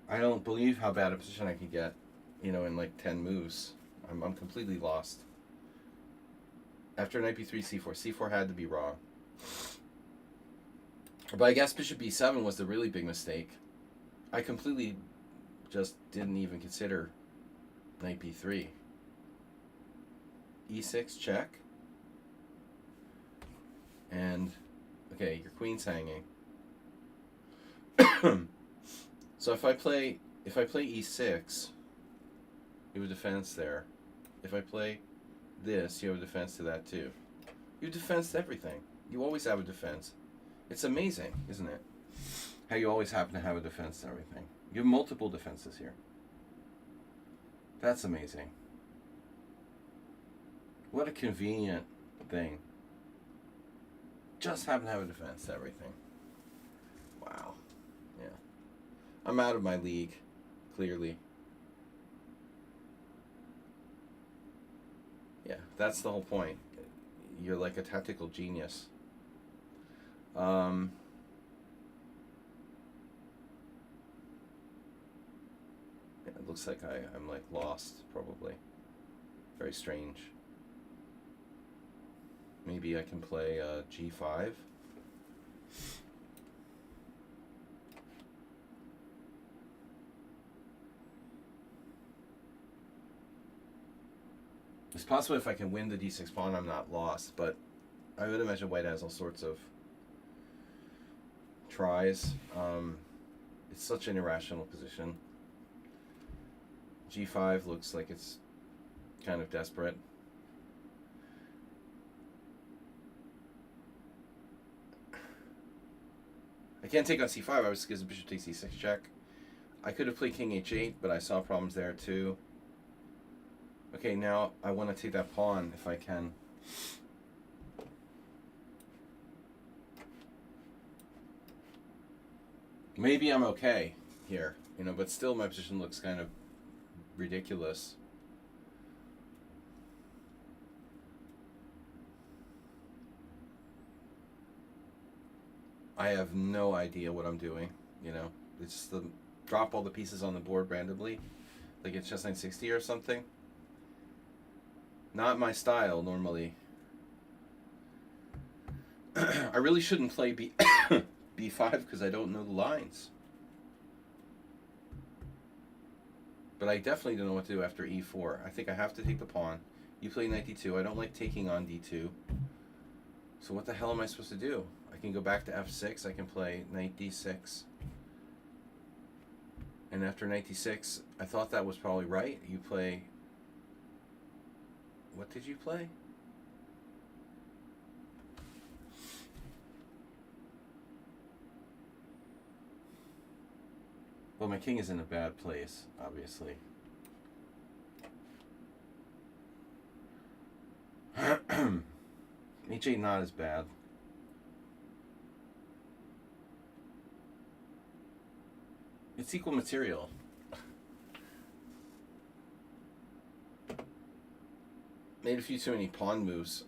I don't believe how bad a position I could get, you know, in like 10 moves. I'm completely lost. After knight b3, c4. c4 had to be wrong. But I guess bishop b7 was the really big mistake. I completely just didn't even consider knight b3. e6 check. And, okay, your queen's hanging. So if I play e6, you have a defense there. If I play this, you have a defense to that too. You have defense to everything. You always have a defense. It's amazing, isn't it? How you always happen to have a defense to everything. You have multiple defenses here. That's amazing. What a convenient thing. Just happen to have a defense to everything. Wow. Yeah. I'm out of my league, clearly. Yeah, that's the whole point. You're like a tactical genius. Yeah, it looks like I'm like lost, probably. Very strange. Maybe I can play g5. It's possible if I can win the d6 pawn, I'm not lost, but I would imagine white has all sorts of tries. It's such an irrational position. g5 looks like it's kind of desperate. I can't take on c5, I was because bishop takes c6 check. I could have played king h8, but I saw problems there too. Okay, now I want to take that pawn if I can. Maybe I'm okay here, you know, but still my position looks kind of ridiculous. I have no idea what I'm doing, you know. It's just drop all the pieces on the board randomly, like it's just 960 or something. Not my style normally. I really shouldn't play b5 because I don't know the lines. But I definitely don't know what to do after e4. I think I have to take the pawn. You play knight d2. I don't like taking on d2. So what the hell am I supposed to do? I can go back to f6. I can play knight d6. And after knight d6, I thought that was probably right. You play... What did you play? Well, my king is in a bad place, obviously. H8 not as bad. It's equal material. Made a few too many pawn moves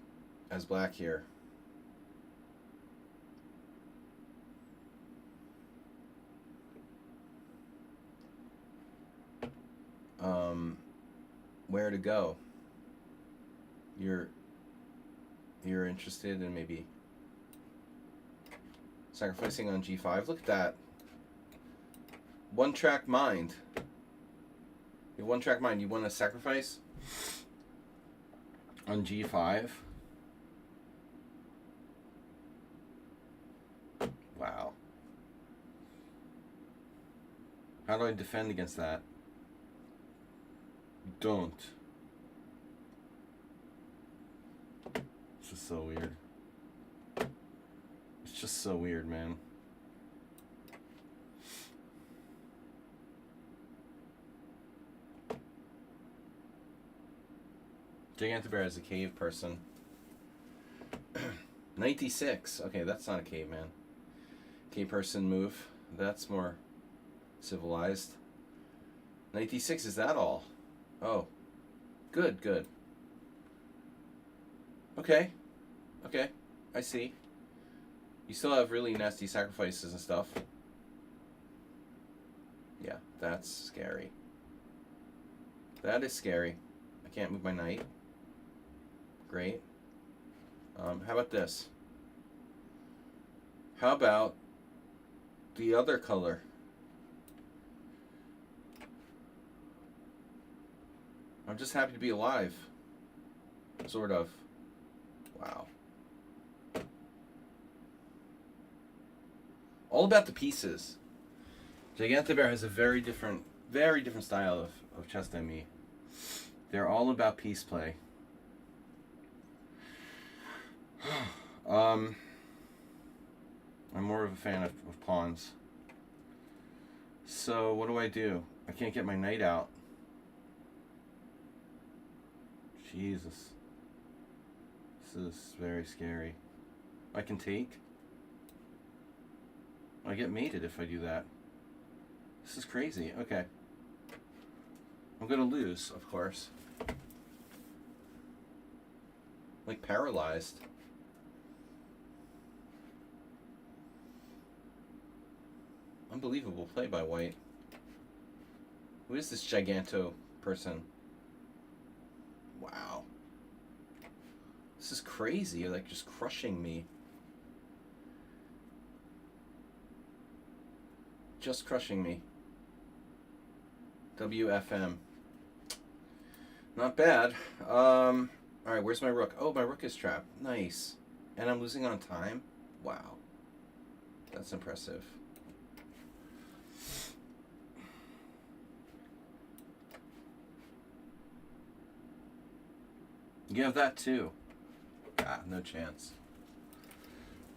as black here. Where to go? You're interested in maybe sacrificing on G5. Look at that. One track mind. You have one track mind. You want to sacrifice on G5? Wow. How do I defend against that? Don't. It's just so weird. It's just so weird, man. Gigantic Bear is a cave person. 96. Okay, that's not a caveman. Cave person move. That's more civilized. 96, is that all? Oh. Good, good. Okay. Okay. I see. You still have really nasty sacrifices and stuff. Yeah, that's scary. That is scary. I can't move my knight. Great. How about this? How about the other color? I'm just happy to be alive. Sort of. Wow. All about the pieces. Gigantic Bear has a very different style of chess than me. They're all about piece play. I'm more of a fan of pawns. So what do? I can't get my knight out. Jesus. This is very scary. I can take. I get mated if I do that. This is crazy. Okay. I'm gonna lose, of course. Like paralyzed. Unbelievable play by white. Who is this Giganto person? Wow. This is crazy. You're like just crushing me. Just crushing me. WFM. Not bad. Alright, where's my rook? Oh, my rook is trapped. Nice. And I'm losing on time? Wow. That's impressive. You have that too. Ah, no chance.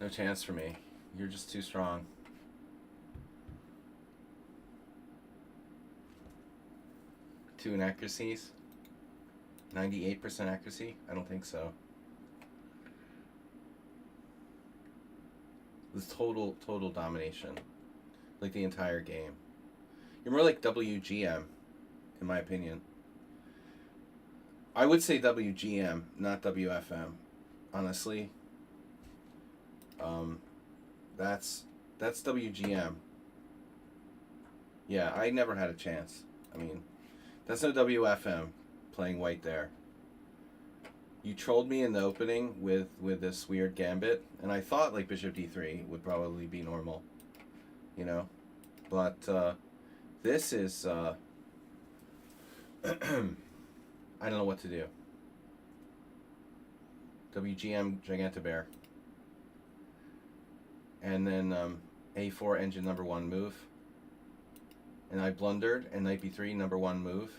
No chance for me. You're just too strong. Two inaccuracies? 98% accuracy? I don't think so. This total domination. Like the entire game. You're more like WGM, in my opinion. I would say WGM, not WFM. Honestly. That's WGM. Yeah, I never had a chance. I mean, that's no WFM playing white there. You trolled me in the opening with this weird gambit, and I thought like bishop d3 would probably be normal, you know, but this is I don't know what to do. WGM Gigantic Bear, and then a4 engine number 1 move, and I blundered, and knight b3 number 1 move.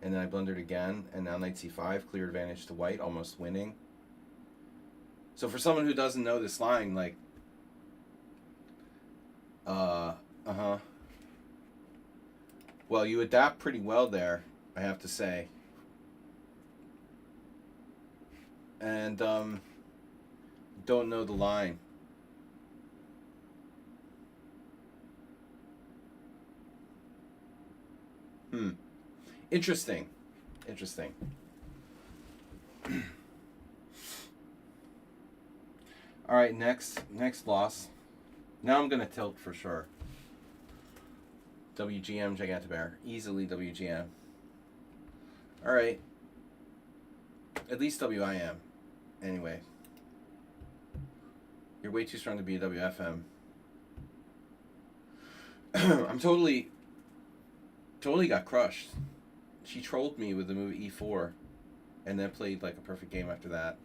And then I blundered again, and now knight c5, clear advantage to white, almost winning. So for someone who doesn't know this line, like, Well, you adapt pretty well there, I have to say. And don't know the line. Hmm. Interesting. Interesting. All right, next loss. Now I'm gonna tilt for sure. WGM Gigantobear, easily WGM. All right, at least WIM. Anyway, you're way too strong to be a WFM. I'm totally got crushed. She trolled me with the move E4, and then played like a perfect game after that.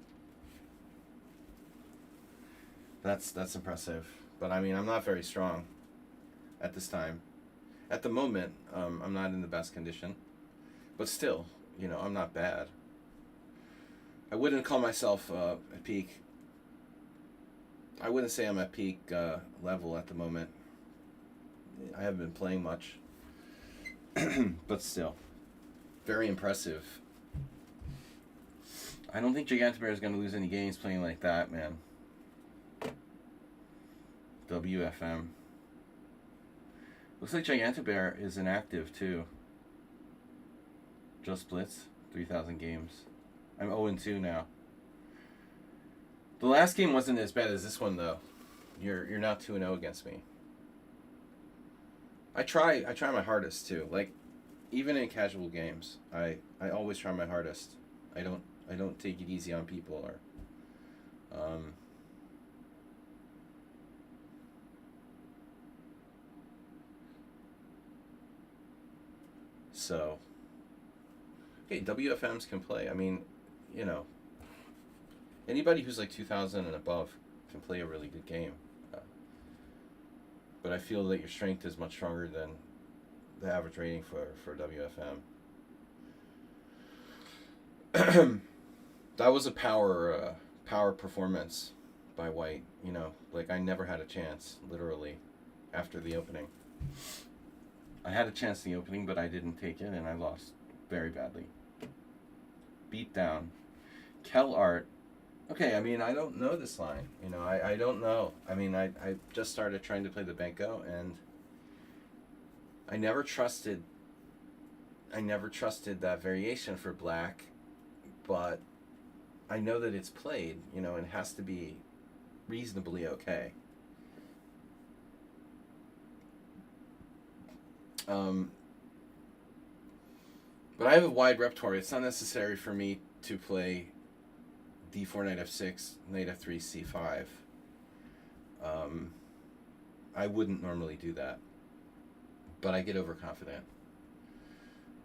That's impressive. But I mean, I'm not very strong at this time. At the moment, I'm not in the best condition. But still, I'm not bad. I wouldn't call myself at peak. I wouldn't say I'm at peak level at the moment. I haven't been playing much. But still, very impressive. I don't think Gigantobear is going to lose any games playing like that, man. WFM. Looks like Gigantobear is inactive too. Just Blitz, 3,000 games. I'm 0-2 now. The last game wasn't as bad as this one though. You're not 2-0 against me. I try my hardest too. Like even in casual games, I always try my hardest. I don't take it easy on people or so okay, WFMs can play. I mean, anybody who's like 2,000 and above can play a really good game. But I feel that your strength is much stronger than the average rating for WFM. That was a power performance by White. Like I never had a chance, literally, after the opening. I had a chance in the opening, but I didn't take it, and I lost very badly. Beat down. Kel Art. Okay, I mean, I don't know this line. I don't know. I mean, I just started trying to play the Benko, and I never trusted that variation for black, but I know that it's played, and it has to be reasonably okay. But I have a wide repertoire. It's not necessary for me to play d4, knight f6, knight f3, c5. I wouldn't normally do that, but I get overconfident.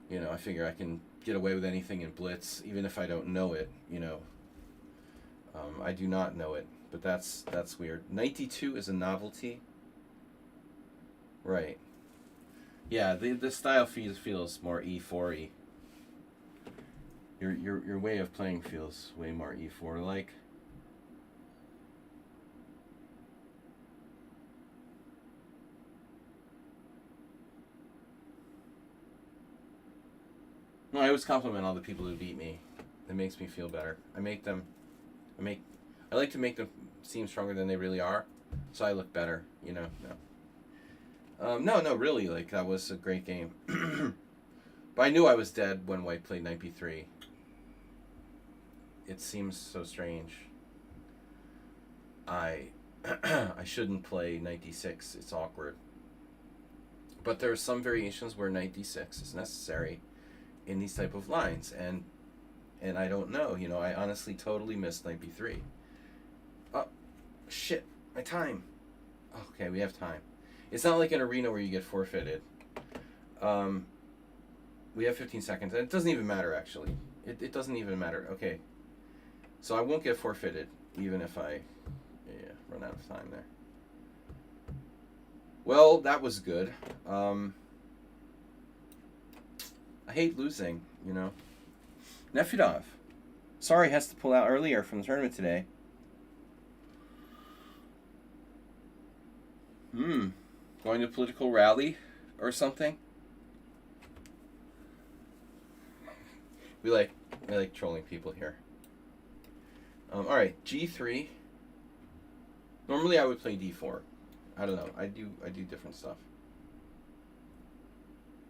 I figure I can get away with anything in blitz, even if I don't know it. I do not know it, but that's weird. Knight d2 is a novelty, right? Yeah, the style feels more e4y. Your way of playing feels way more e4 like. No, I always compliment all the people who beat me. It makes me feel better. I like to make them seem stronger than they really are, so I look better. No, really. Like that was a great game. But I knew I was dead when White played knight b3. It seems so strange. I shouldn't play knight d6. It's awkward. But there are some variations where knight d6 is necessary in these type of lines, and I don't know. I honestly totally missed knight b3. Oh, shit! My time. Okay, we have time. It's not like an arena where you get forfeited. We have 15 seconds, and it doesn't even matter actually. It doesn't even matter. Okay. So I won't get forfeited, even if I run out of time there. Well, that was good. I hate losing, Nefedov. Sorry, has to pull out earlier from the tournament today. Going to political rally or something? We like trolling people here. All right, G3. Normally I would play D4. I don't know. I do different stuff.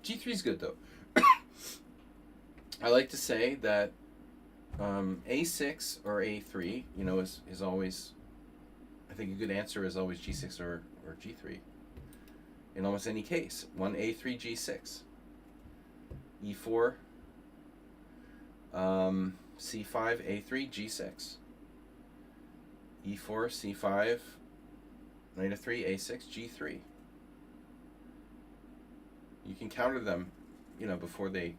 G3 is good though. I like to say that A6 or A3, is always. I think a good answer is always G6 or G3. In almost any case, one A3 G6, E4, C5 A3 G6, E4 C5, knight of 3 A6 G3. You can counter them, before they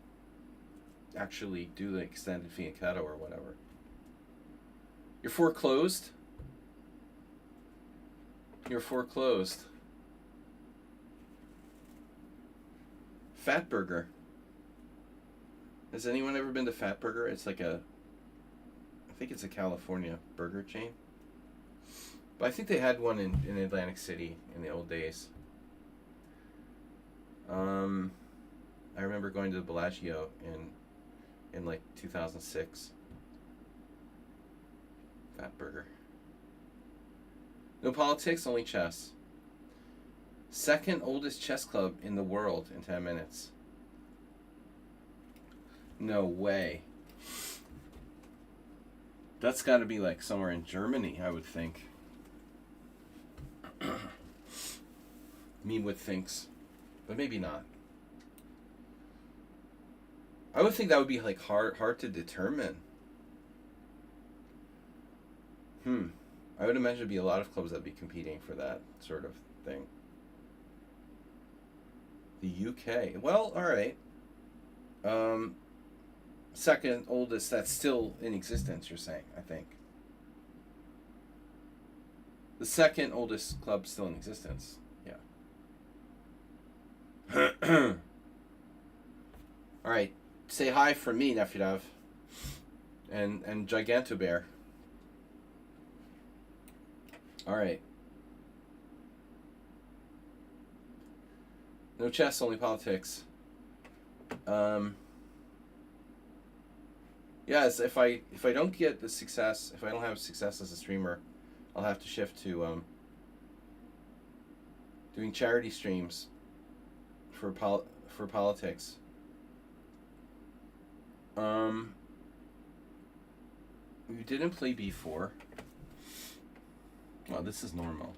actually do the extended fianchetto or whatever. You're foreclosed. You're foreclosed. Fatburger. Has anyone ever been to Fatburger? It's like I think it's a California burger chain. But I think they had one in Atlantic City in the old days. I remember going to the Bellagio in like 2006. Fatburger. No politics, only chess. Second oldest chess club in the world in 10 minutes. No way. That's got to be like somewhere in Germany, I would think. Me would thinks, but maybe not. I would think that would be like hard to determine. I would imagine there'd be a lot of clubs that'd be competing for that sort of thing. The UK. Well, all right. Second oldest that's still in existence, you're saying, I think. The second oldest club still in existence. Yeah. All right. Say hi from me, Nefyadov. And Gigantobear. All right. No chess, only politics. Yes, if I don't get the success, if I don't have success as a streamer, I'll have to shift to doing charity streams for politics. You didn't play B4. Oh, this is normal.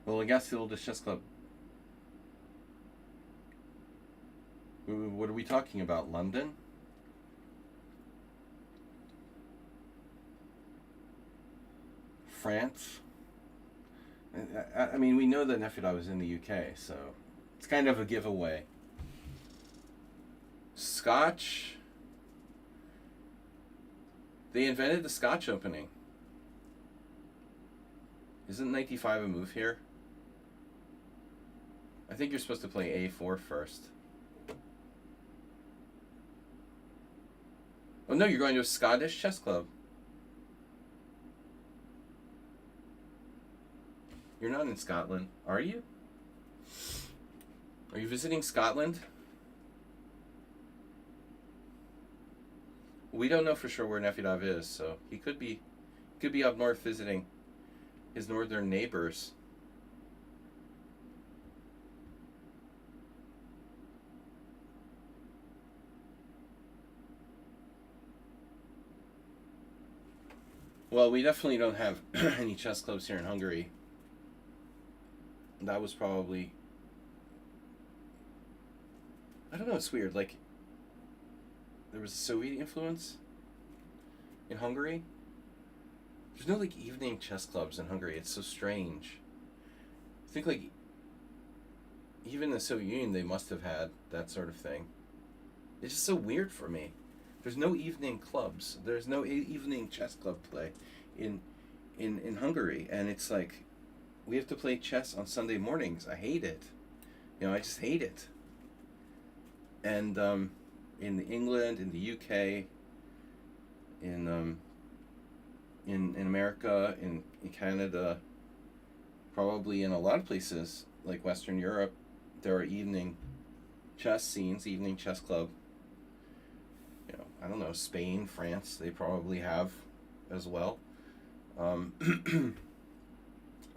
Well, I guess the oldest chess club. What are we talking about? London? France? I mean, we know that Nefyadov was in the UK, so it's kind of a giveaway. Scotch? They invented the Scotch opening. Isn't knight d5 a move here? I think you're supposed to play a4 first. Oh no, you're going to a Scottish chess club. You're not in Scotland, are you? Are you visiting Scotland? We don't know for sure where Nefyadov is, so he could be up north visiting his northern neighbors. Well, we definitely don't have any chess clubs here in Hungary. That was probably... I don't know, it's weird. Like, there was a Soviet influence in Hungary. There's no, like, evening chess clubs in Hungary. It's so strange. I think, like, even the Soviet Union, they must have had that sort of thing. It's just so weird for me. There's no evening clubs. There's no evening chess club play in Hungary. And it's like, we have to play chess on Sunday mornings. I hate it. I just hate it. And in England, in the UK, in America, in Canada, Probably in a lot of places, like Western Europe, there are evening chess scenes, evening chess club. You know, I don't know, Spain, France, they probably have as well. Um,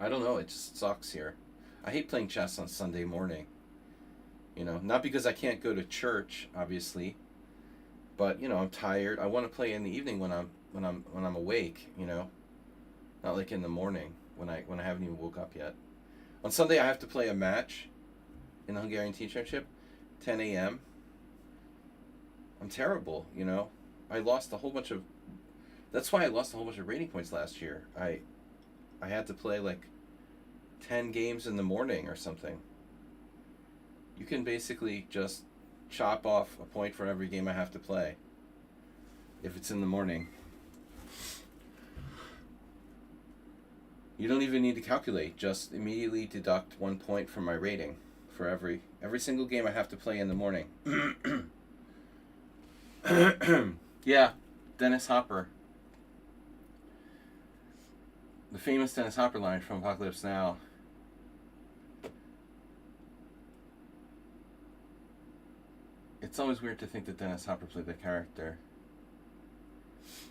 I don't know, it just sucks here. I hate playing chess on Sunday morning. You know, not because I can't go to church, obviously, but you know, I'm tired. I want to play in the evening when I'm awake. You know, not like in the morning when I haven't even woke up yet. On Sunday, I have to play a match in the Hungarian Team Championship, 10 a.m. I'm terrible. You know, I lost a whole bunch of. That's why I lost a whole bunch of rating points last year. I had to play like 10 games in the morning or something. You can basically just chop off a point for every game I have to play if it's in the morning. You don't even need to calculate. Just immediately deduct 1 point from my rating for every single game I have to play in the morning. Yeah, Dennis Hopper. The famous Dennis Hopper line from Apocalypse Now. It's always weird to think that Dennis Hopper played that character.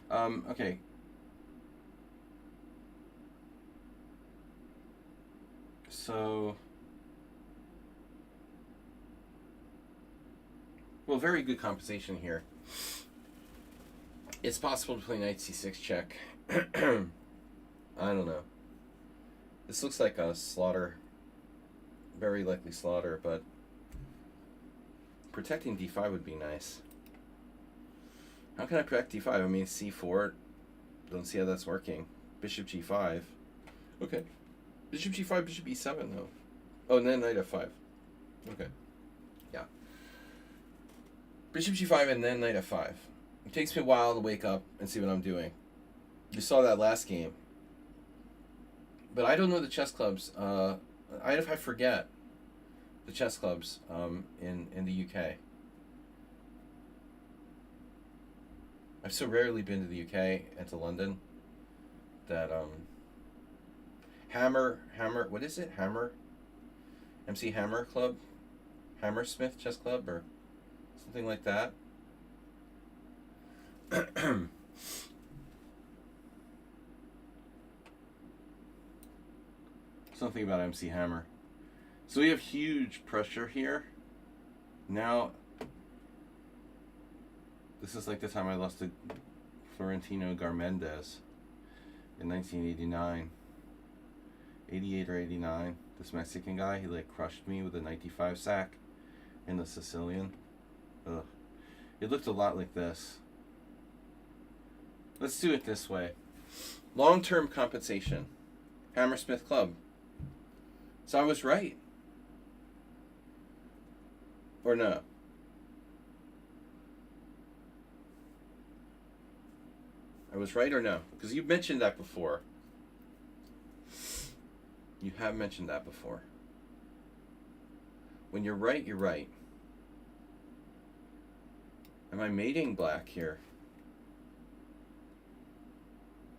Okay. So, well, very good compensation here. It's possible to play knight c6 check. I don't know. This looks like a slaughter. Very likely slaughter, but protecting d5 would be nice. How can I protect d5? I mean, c4. Don't see how that's working. Bishop g5. Okay. Bishop g5, bishop e7, though. Oh, and then knight f5. Okay. Yeah. Bishop g5 and then knight f5. It takes me a while to wake up and see what I'm doing. You saw that last game. But I don't know the chess clubs. I forget the chess clubs in the UK. I've so rarely been to the UK and to London that Hammer, what is it? MC Hammer Club? Hammersmith Chess Club or something like that. Something about MC Hammer. So we have huge pressure here. Now, this is like the time I lost to Florentino Garmendes in 1989. 88 or 89. This Mexican guy, he like crushed me with a 95 sack in the Sicilian. Ugh. It looked a lot like this. Let's do it this way. Long-term compensation. Hammersmith Club. So I was right. Or no? I was right or no? Because you've mentioned that before. You have mentioned that before. When you're right, you're right. Am I mating black here?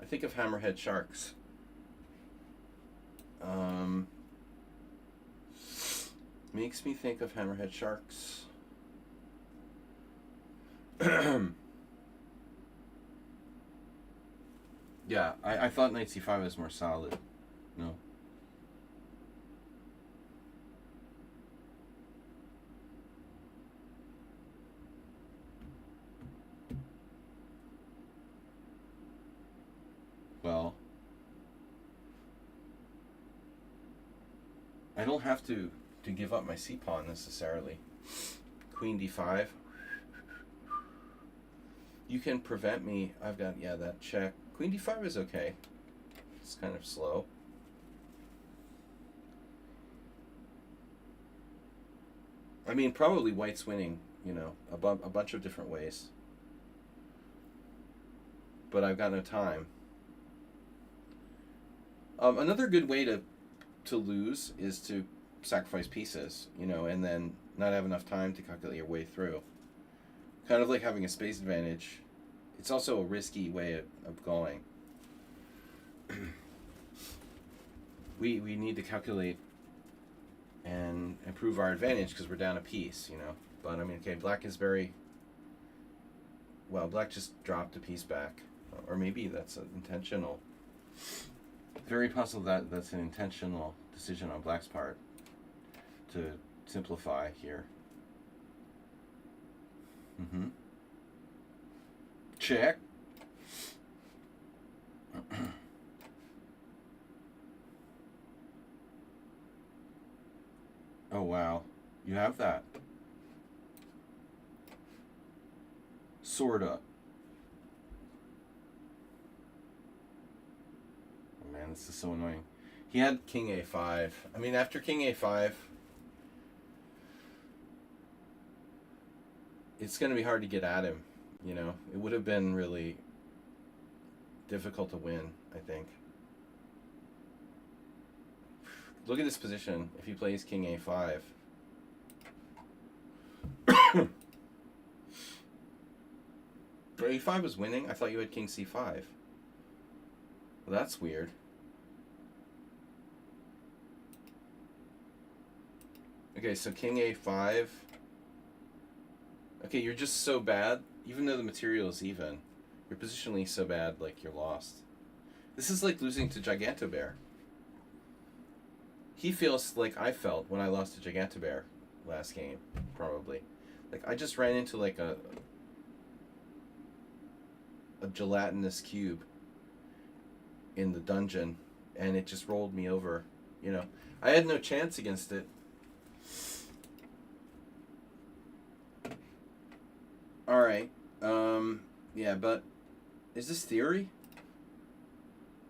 I think of hammerhead sharks. Makes me think of hammerhead sharks. Yeah, I thought knight c5 was more solid. No. Well, I don't have to give up my c-pawn necessarily. Queen d5. You can prevent me. I've got, yeah, that check. Queen d5 is okay. It's kind of slow. I mean, probably white's winning, you know, a bunch of different ways. But I've got no time. Another good way to lose is to sacrifice pieces, you know, and then not have enough time to calculate your way through. Kind of like having a space advantage. It's also a risky way of going. we need to calculate and improve our advantage because we're down a piece, you know. But I mean, okay, black is very well. Black just dropped a piece back, or maybe that's an intentional. Very possible that that's an intentional decision on black's part to simplify here. Mm-hmm. Check. Oh wow, you have that. Sorta. Oh man, this is so annoying. He had king a5. I mean, after king a5, it's going to be hard to get at him, you know. It would have been really difficult to win, I think. Look at this position if he plays king a5. a5 was winning? I thought you had king c5. Well, that's weird. Okay, so king a5. Okay, you're just so bad. Even though the material is even, you're positionally so bad, like, you're lost. This is like losing to Gigantobear. He feels like I felt when I lost to Gigantobear last game, probably. Like, I just ran into, like, a gelatinous cube in the dungeon, and it just rolled me over, you know. I had no chance against it. Alright, yeah, but is this theory?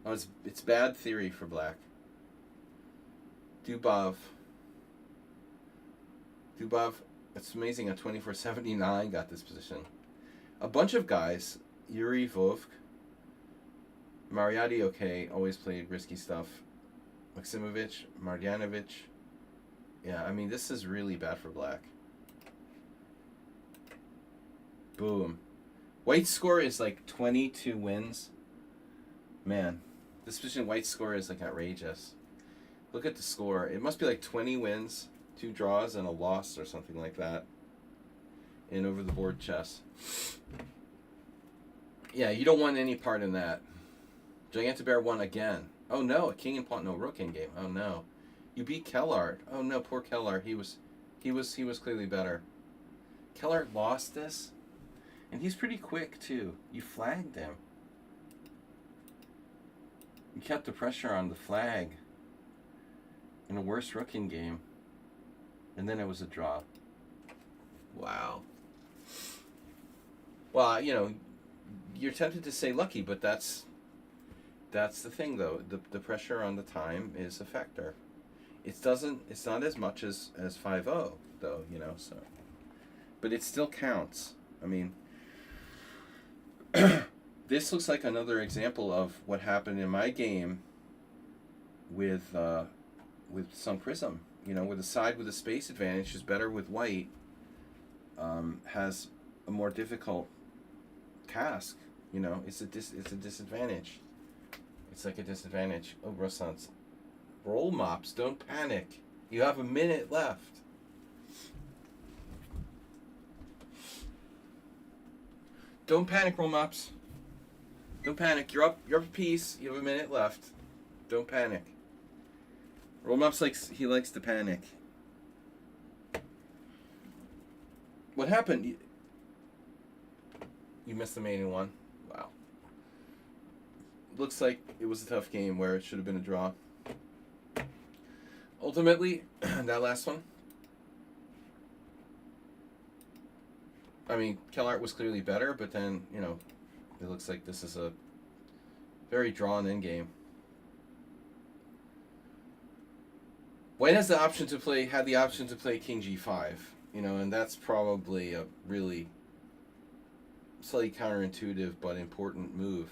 Oh, it's bad theory for black. Dubov, it's amazing, a 2479 got this position. A bunch of guys, Yuri Vovk, Mariatti, okay, always played risky stuff. Maximovich, Marjanovic. Yeah, I mean, this is really bad for black. Boom. White's score is like 22 wins. Man, this position White's score is like outrageous. Look at the score. It must be like 20 wins, 2 draws, and a loss or something like that in over the board chess. Yeah, you don't want any part in that. Gigantobear won again. Oh no, a king and pawn, no, rook in game. Oh no. You beat Kellard. Oh no, poor Kellard. He was clearly better. Kellard lost this. And he's pretty quick too. You flagged him. You kept the pressure on the flag in a worse rook in game. And then it was a draw. Wow. Well, you know, you're tempted to say lucky, but that's the thing though. The pressure on the time is a factor. It's not as much as 5-0 though, you know, so but it still counts. I mean, this looks like another example of what happened in my game with some prism. You know, where the side with the space advantage is better with white, has a more difficult task. You know, it's a disadvantage. It's like a disadvantage. Oh, Rossans. Roll mops, don't panic. You have a minute left. Don't panic, roll mops. Don't panic. You're up a piece. You have a minute left. Don't panic. Roll mops he likes to panic. What happened? You missed the main one. Wow. Looks like it was a tough game where it should have been a draw. Ultimately, that last one, I mean, Kellart was clearly better, but then, you know, it looks like this is a very drawn endgame. White had the option to play king g5, you know, and that's probably a really slightly counterintuitive but important move,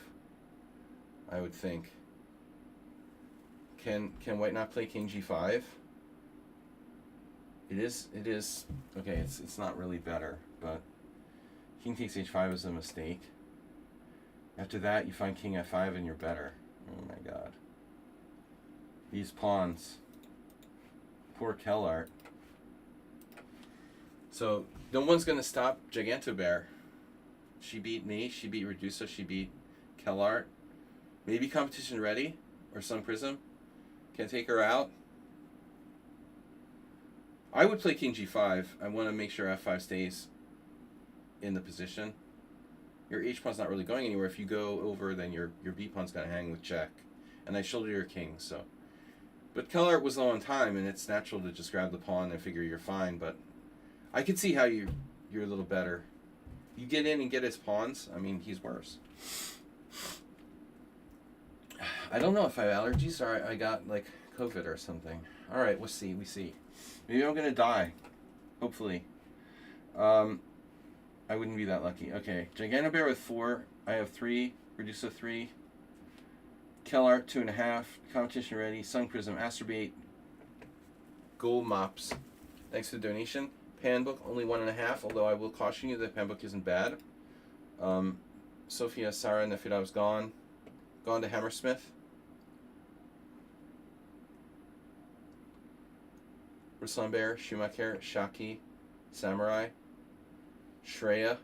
I would think. Can White not play king g5? It is okay, it's not really better, but king takes h5 is a mistake. After that, you find king f5 and you're better. Oh my god. These pawns. Poor Kellart. So, no one's going to stop Gigantobear. She beat me. She beat Redusa. She beat Kellart. Maybe competition ready. Or Sun Prism. Can take her out. I would play King G5. I want to make sure F5 stays in the position. Your H pawn's not really going anywhere. If you go over, then your B pawn's going to hang with check. And I shoulder your king, so. But Kellart was low on time, and it's natural to just grab the pawn and figure you're fine. But I could see how you're a little better. You get in and get his pawns. I mean, he's worse. I don't know if I have allergies or I got like COVID or something. All right, we'll see. We see. Maybe I'm gonna die. Hopefully. I wouldn't be that lucky. Okay, Gigantobear with 4. I have 3. Reduce 3. Kellart 2.5. Competition ready. Sun Prism. Astrobate. Gold Mops. Thanks for the donation. Panbook only 1.5. Although I will caution you that Panbook isn't bad. Sophia, Sarah, Nefida's gone. Gone to Hammersmith. Ruslan Bear, Schumacher, Shaki, Samurai, Shreya,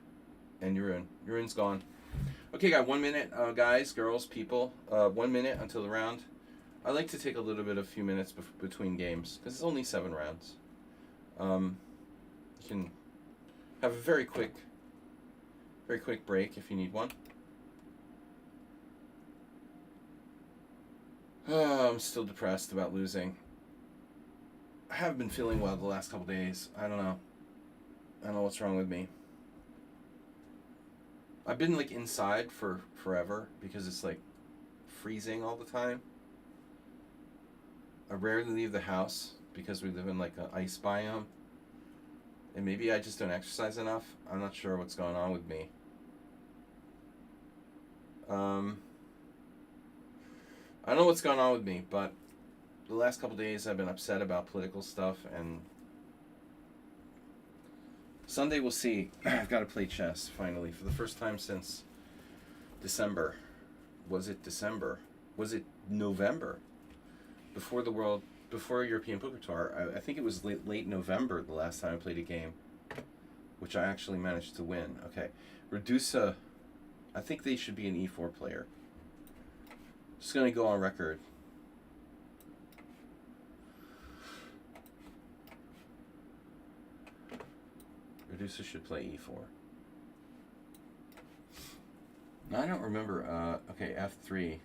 and Yurun. Yurun's gone. Okay, got 1 minute, guys, girls, people. 1 minute until the round. I like to take a little bit of few minutes between games because it's only 7 rounds. You can have a very quick break if you need one. I'm still depressed about losing. I haven't been feeling well the last couple days. I don't know. I don't know what's wrong with me. I've been like inside for forever because it's like freezing all the time. I rarely leave the house because we live in like an ice biome. And maybe I just don't exercise enough. I'm not sure what's going on with me. I don't know what's going on with me, but the last couple days I've been upset about political stuff, and Sunday we'll see. I've got to play chess finally for the first time since December. Was it December? Was it November? Before European Poker Tour. I think it was late November the last time I played a game, which I actually managed to win. Okay, Redusa. I think they should be an E4 player. Just gonna go on record. Reducer should play E4. No, I don't remember. Okay, F3.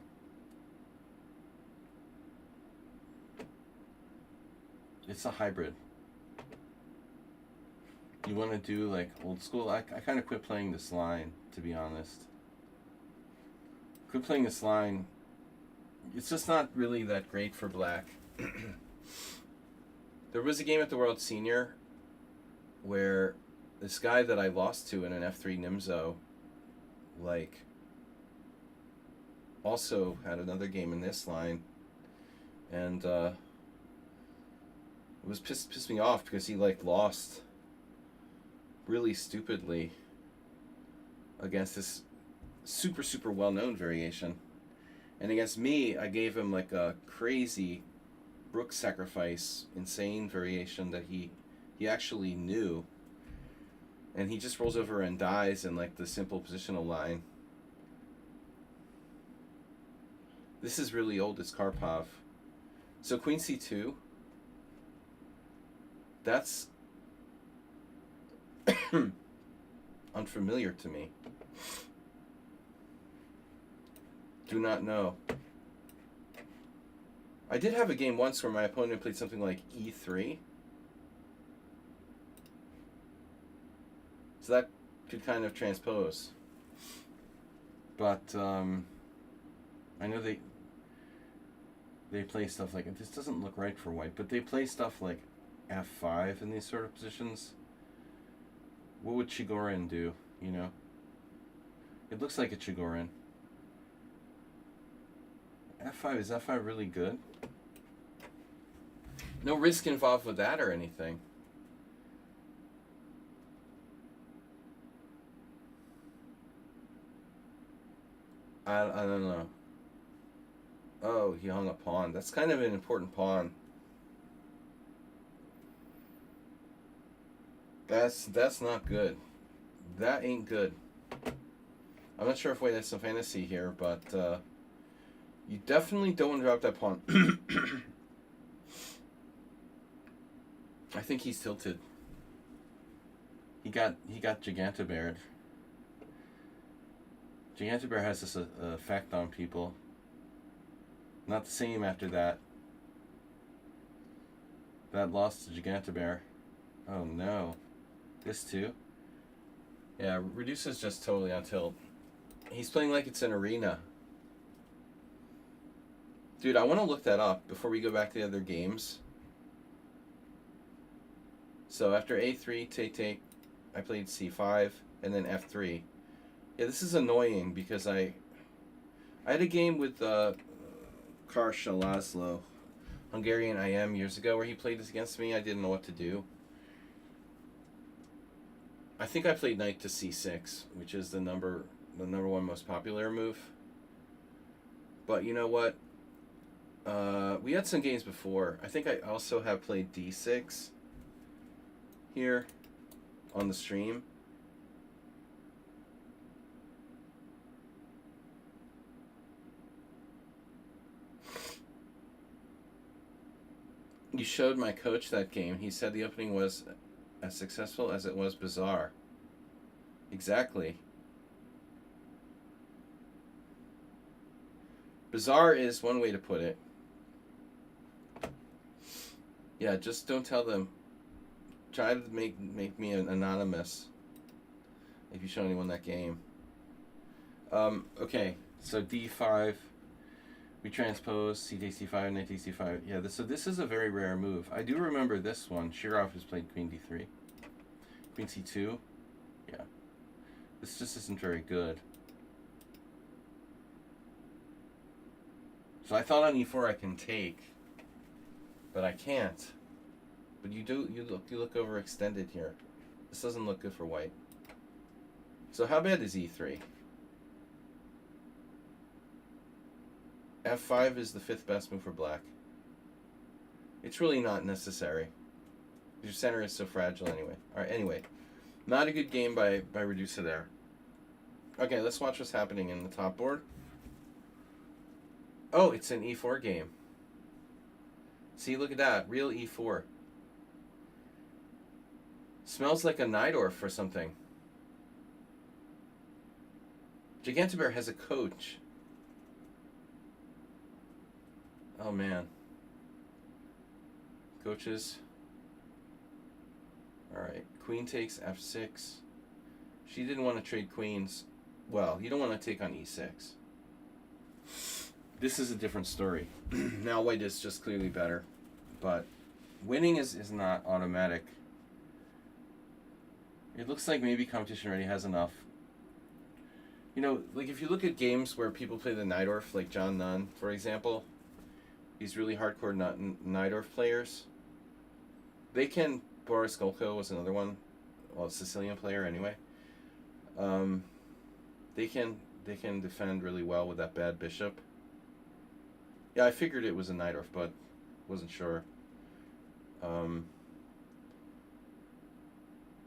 It's a hybrid. You want to do like old school? I kind of quit playing this line, to be honest. Quit playing this line. It's just not really that great for black. There was a game at the World Senior where this guy that I lost to in an F3 Nimzo, like, also had another game in this line, and it was pissed me off because he like lost really stupidly against this super well-known variation, and against me I gave him like a crazy Brook sacrifice insane variation that he actually knew. And he just rolls over and dies in like the simple positional line. This is really old, it's Karpov. So Queen C2. That's unfamiliar to me. Do not know. I did have a game once where my opponent played something like E3. So that could kind of transpose. But I know they play stuff like, this doesn't look right for white, but they play stuff like F5 in these sort of positions. What would Chigorin do, you know? It looks like a Chigorin. F5, is F5 really good? No risk involved with that or anything. I don't know. Oh, he hung a pawn. That's kind of an important pawn. That's not good. That ain't good. I'm not sure if White has some fantasy here, but you definitely don't want to drop that pawn. I think he's tilted. He got Gigantobared. Gigantobear has this effect on people. Not the same after that. That lost to Gigantobear. Oh no. This too? Yeah, Reduce is just totally on tilt. He's playing like it's an arena. Dude, I want to look that up before we go back to the other games. So after A3, take, I played C5, and then F3. Yeah, this is annoying because I had a game with Karsha Laszlo, Hungarian IM, years ago where he played this against me. I didn't know what to do. I think I played knight to C6, which is the number one most popular move. But you know what? We had some games before. I think I also have played D6 here on the stream. You showed my coach that game. He said the opening was as successful as it was bizarre. Exactly. Bizarre is one way to put it. Yeah, just don't tell them. Try to make me anonymous if you show anyone that game. Okay, so D5, we transpose, C takes C5, knight takes C5. Yeah, so this is a very rare move. I do remember this one. Shirov has played Queen D3. Queen C2. Yeah. This just isn't very good. So I thought on E4 I can take, but I can't. But you look overextended here. This doesn't look good for white. So how bad is E3? F5 is the 5th best move for black. It's really not necessary. Your center is so fragile anyway. Alright, anyway. Not a good game by Reducer there. Okay, let's watch what's happening in the top board. Oh, it's an E4 game. See, look at that. Real E4. Smells like a Najdorf or something. Gigantobear has a coach. Oh man. Coaches. Alright. Queen takes F6. She didn't want to trade queens. Well, you don't want to take on E6. This is a different story. Now white is just clearly better. But winning is not automatic. It looks like maybe competition already has enough. You know, like if you look at games where people play the Najdorf, like John Nunn, for example, these really hardcore Najdorf players, they can. Boris Golko was another one, well, a Sicilian player anyway. They can defend really well with that bad bishop. Yeah, I figured it was a Najdorf, but wasn't sure.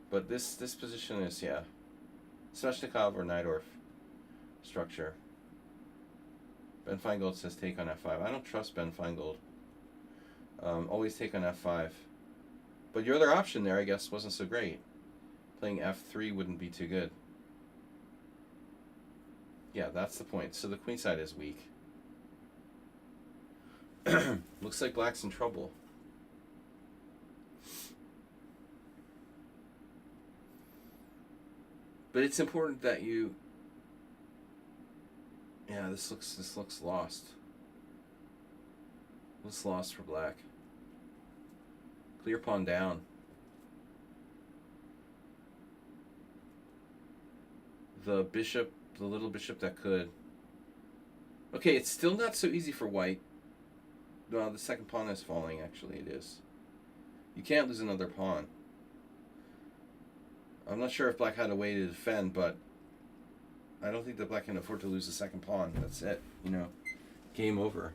But this position is, yeah, Sveshnikov or Najdorf structure. Ben Feingold says take on F5. I don't trust Ben Feingold. Always take on F5. But your other option there, I guess, wasn't so great. Playing F3 wouldn't be too good. Yeah, that's the point. So the queen side is weak. Looks like black's in trouble. But it's important that you... Yeah, this looks lost. Looks lost for black. Clear pawn down. The bishop, the little bishop that could. Okay, it's still not so easy for white. No, the second pawn is falling, actually, it is. You can't lose another pawn. I'm not sure if black had a way to defend, but I don't think that black can afford to lose the second pawn. That's it, you know. Game over.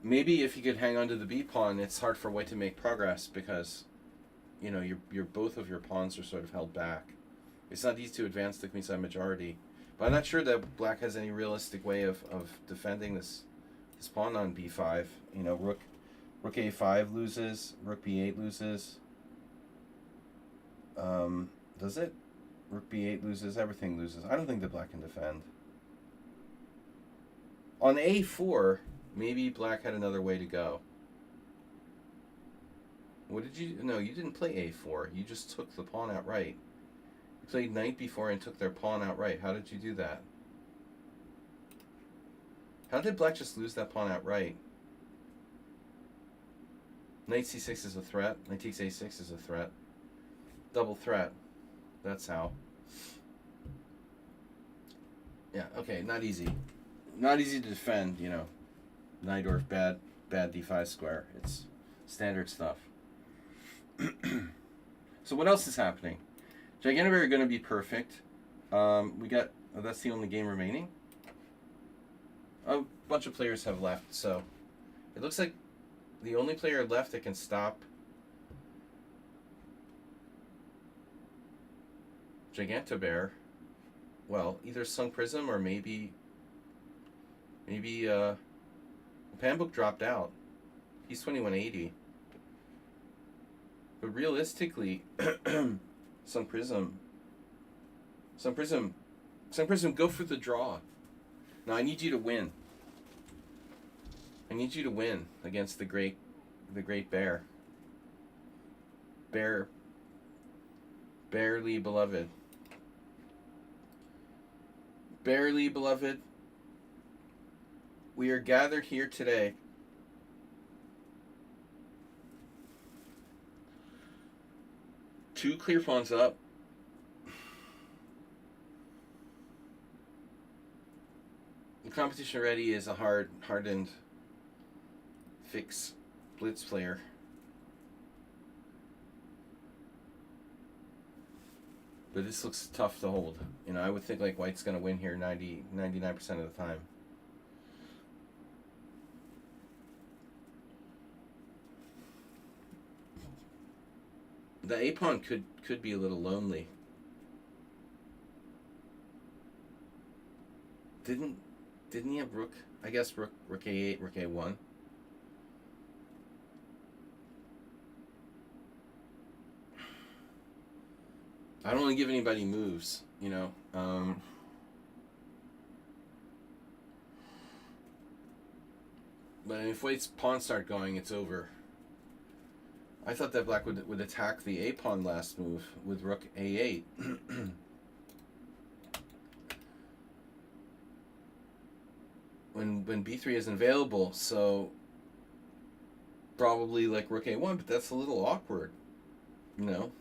Maybe if you could hang on to the B pawn, it's hard for white to make progress because, you know, your both of your pawns are sort of held back. It's not easy to advance the queenside majority. But I'm not sure that black has any realistic way of defending this pawn on b5. You know, rook a5 loses, rook b8 loses. Does it? Rook b8 loses, everything loses. I don't think that black can defend. On a4, maybe black had another way to go. What did you... No, you didn't play a4. You just took the pawn outright. You played knight b4 and took their pawn outright. How did you do that? How did black just lose that pawn outright? Knight c6 is a threat. Knight takes a6 is a threat. Double threat. That's how. Yeah, okay, not easy. Not easy to defend, you know. Najdorf, bad d5 square. It's standard stuff. So what else is happening? Gigantoberry are going to be perfect. We got... Oh, that's the only game remaining? A bunch of players have left, so... It looks like the only player left that can stop Gigantobear, well, either Sung Prism or maybe Panbook dropped out. He's 2180. But realistically, Sung Prism, go for the draw. Now I need you to win. I need you to win against the great bear. Barely beloved. Barely beloved. We are gathered here today two clear pawns up. The competition already is a hardened fix blitz player. But this looks tough to hold. You know, I would think like white's going to win here 99% of the time. The A pawn could be a little lonely. Didn't he have rook? I guess rook a8, rook a1. I don't want to give anybody moves, you know. But if white's pawns start going, it's over. I thought that black would attack the a pawn last move with rook a8. when b3 isn't available, so probably like rook a1, but that's a little awkward, you know.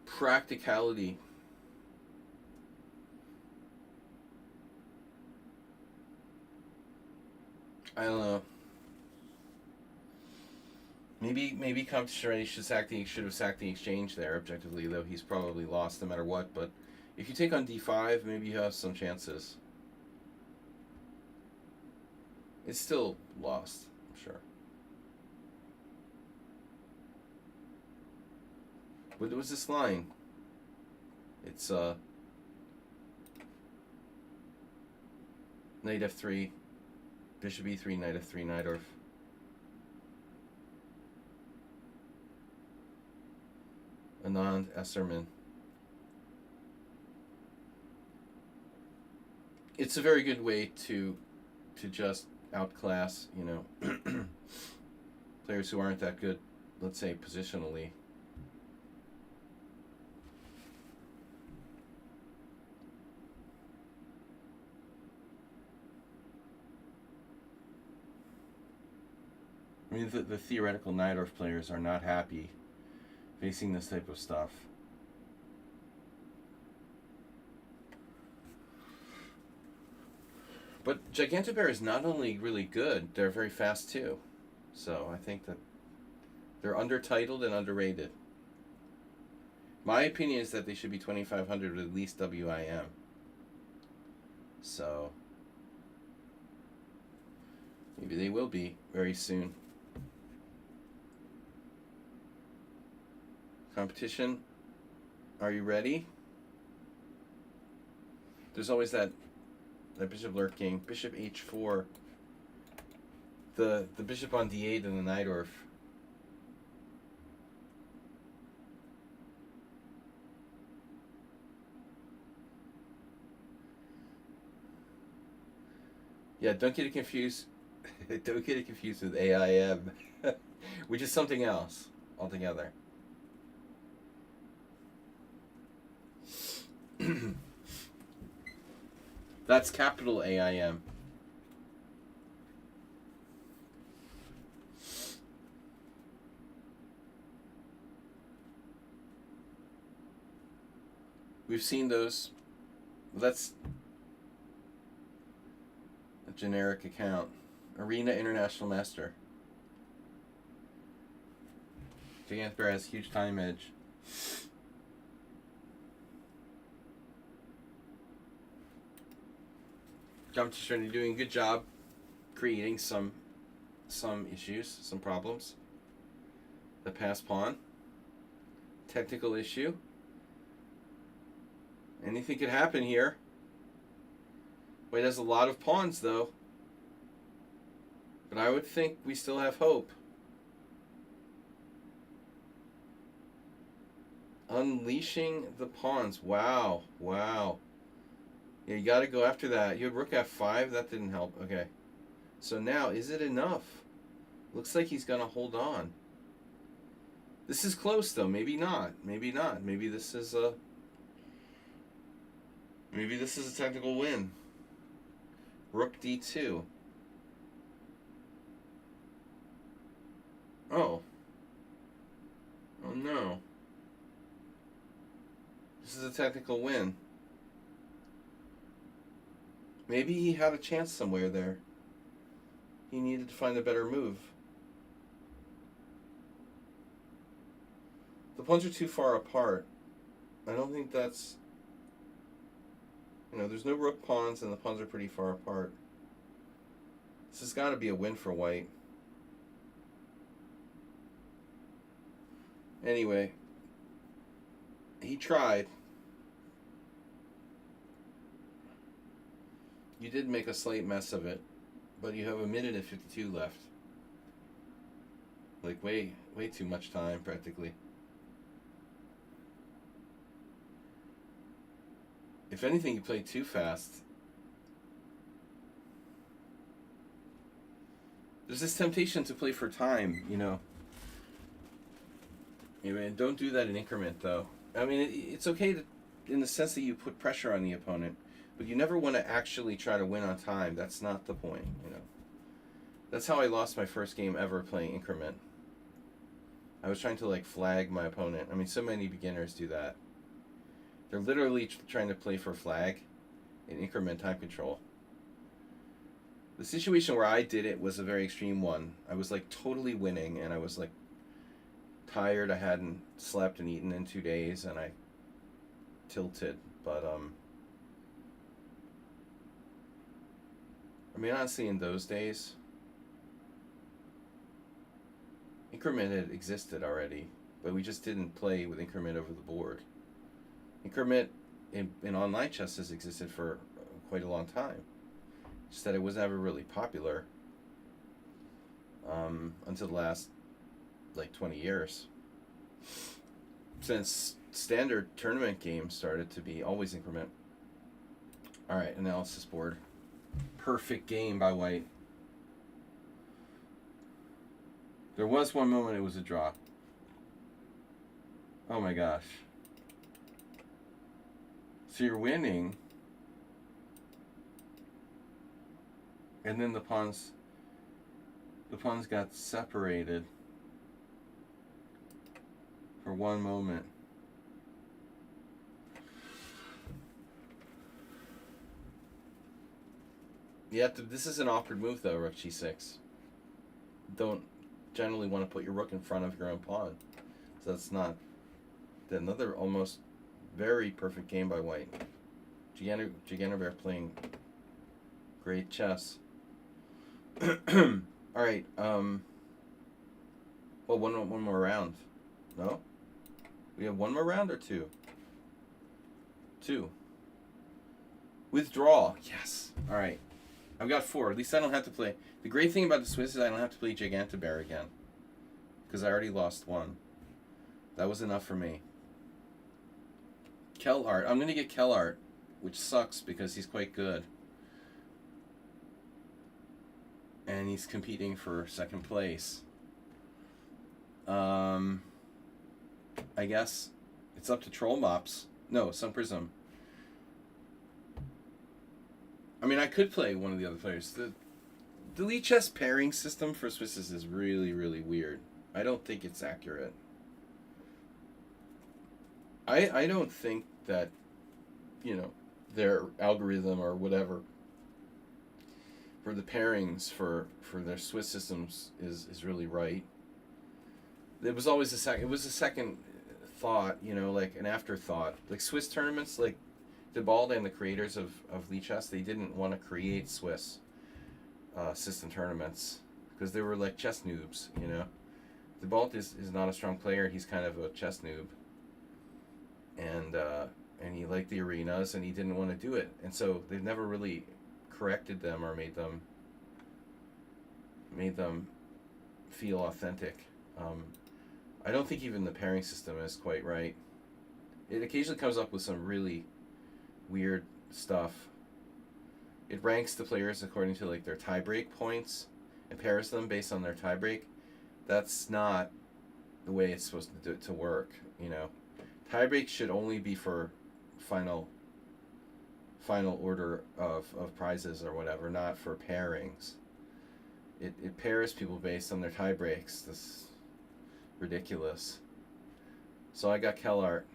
Practicality. I don't know. Maybe competition ready should have sacked the exchange there objectively, though he's probably lost no matter what. But if you take on d5, maybe you have some chances. It's still lost, I'm sure. What was this line? It's knight f3, bishop e3, knight f3, Najdorf. Anand Esserman. It's a very good way to just outclass, you know, players who aren't that good, let's say, positionally. I mean, the theoretical Najdorf players are not happy facing this type of stuff. But Gigantobear is not only really good, they're very fast too. So I think that they're undertitled and underrated. My opinion is that they should be 2,500 with at least WIM. So maybe they will be very soon. Competition. Are you ready? There's always that bishop lurking. Bishop h4. The bishop on d8 and the Najdorf. Yeah, don't get it confused. Don't get it confused with AIM, which is something else altogether. That's capital AIM. We've seen those. That's a generic account. Arena International Master. Gigantobear has huge time edge. Competition, you're doing a good job creating some issues, some problems. The pass pawn. Technical issue. Anything could happen here. White has a lot of pawns though. But I would think we still have hope. Unleashing the pawns. Wow. Wow. Yeah, you got to go after that. You had rook f5. That didn't help. Okay. So now, is it enough? Looks like he's going to hold on. This is close, though. Maybe not. Maybe not. Maybe this is a... Maybe this is a technical win. Rook d2. Oh. Oh, no. This is a technical win. Maybe he had a chance somewhere there. He needed to find a better move. The pawns are too far apart. I don't think that's... You know, there's no rook pawns and the pawns are pretty far apart. This has got to be a win for white. Anyway, he tried. You did make a slight mess of it, but you have 1:52 left. Like way too much time, practically. If anything, you played too fast. There's this temptation to play for time, you know. Anyway, don't do that in increment, though. I mean, it's okay to, in the sense that you put pressure on the opponent, but you never want to actually try to win on time. That's not the point, you know. That's how I lost my first game ever playing increment. I was trying to, like, flag my opponent. I mean, so many beginners do that. They're literally trying to play for flag in increment time control. The situation where I did it was a very extreme one. I was, like, totally winning, and I was, like, tired. I hadn't slept and eaten in 2 days, and I tilted. But, I mean, honestly, in those days, increment had existed already, but we just didn't play with increment over the board. Increment in online chess has existed for quite a long time. Just that it was never really popular until the last, like, 20 years. Since standard tournament games started to be always increment. Alright, analysis board. Perfect game by white. There was one moment it was a draw. Oh my gosh. So you're winning. And then the pawns got separated for one moment. You have to. This is an awkward move though, rook g6. Don't generally want to put your rook in front of your own pawn. So that's not another almost very perfect game by white. Giganobert playing great chess. All right. Well, one more round. No, we have one more round or two. Two. Withdraw. Yes. All right. I've got 4. At least I don't have to play. The great thing about the Swiss is I don't have to play Gigantobert again. Because I already lost 1. That was enough for me. Kellart. I'm going to get Kellart, which sucks because he's quite good. And he's competing for 2nd place. I guess it's up to Troll Mops. No, Sun Prism. I mean, I could play one of the other players. The Elite Chess pairing system for Swisses is really, really weird. I don't think it's accurate. I don't think that, you know, their algorithm or whatever for the pairings for their Swiss systems is really right. It was always a second thought, you know, like an afterthought. Like Swiss tournaments, like Debald and the creators of Lichess, they didn't want to create Swiss system tournaments because they were like chess noobs, you know. Debald is not a strong player. He's kind of a chess noob. And he liked the arenas and he didn't want to do it. And so they've never really corrected them or made them feel authentic. I don't think even the pairing system is quite right. It occasionally comes up with some really weird stuff. It ranks the players according to like their tiebreak points and pairs them based on their tiebreak. That's not the way it's supposed to work, you know. Tiebreak should only be for final order of prizes or whatever, not for pairings. It pairs people based on their tiebreaks. This is ridiculous. So I got Kellart.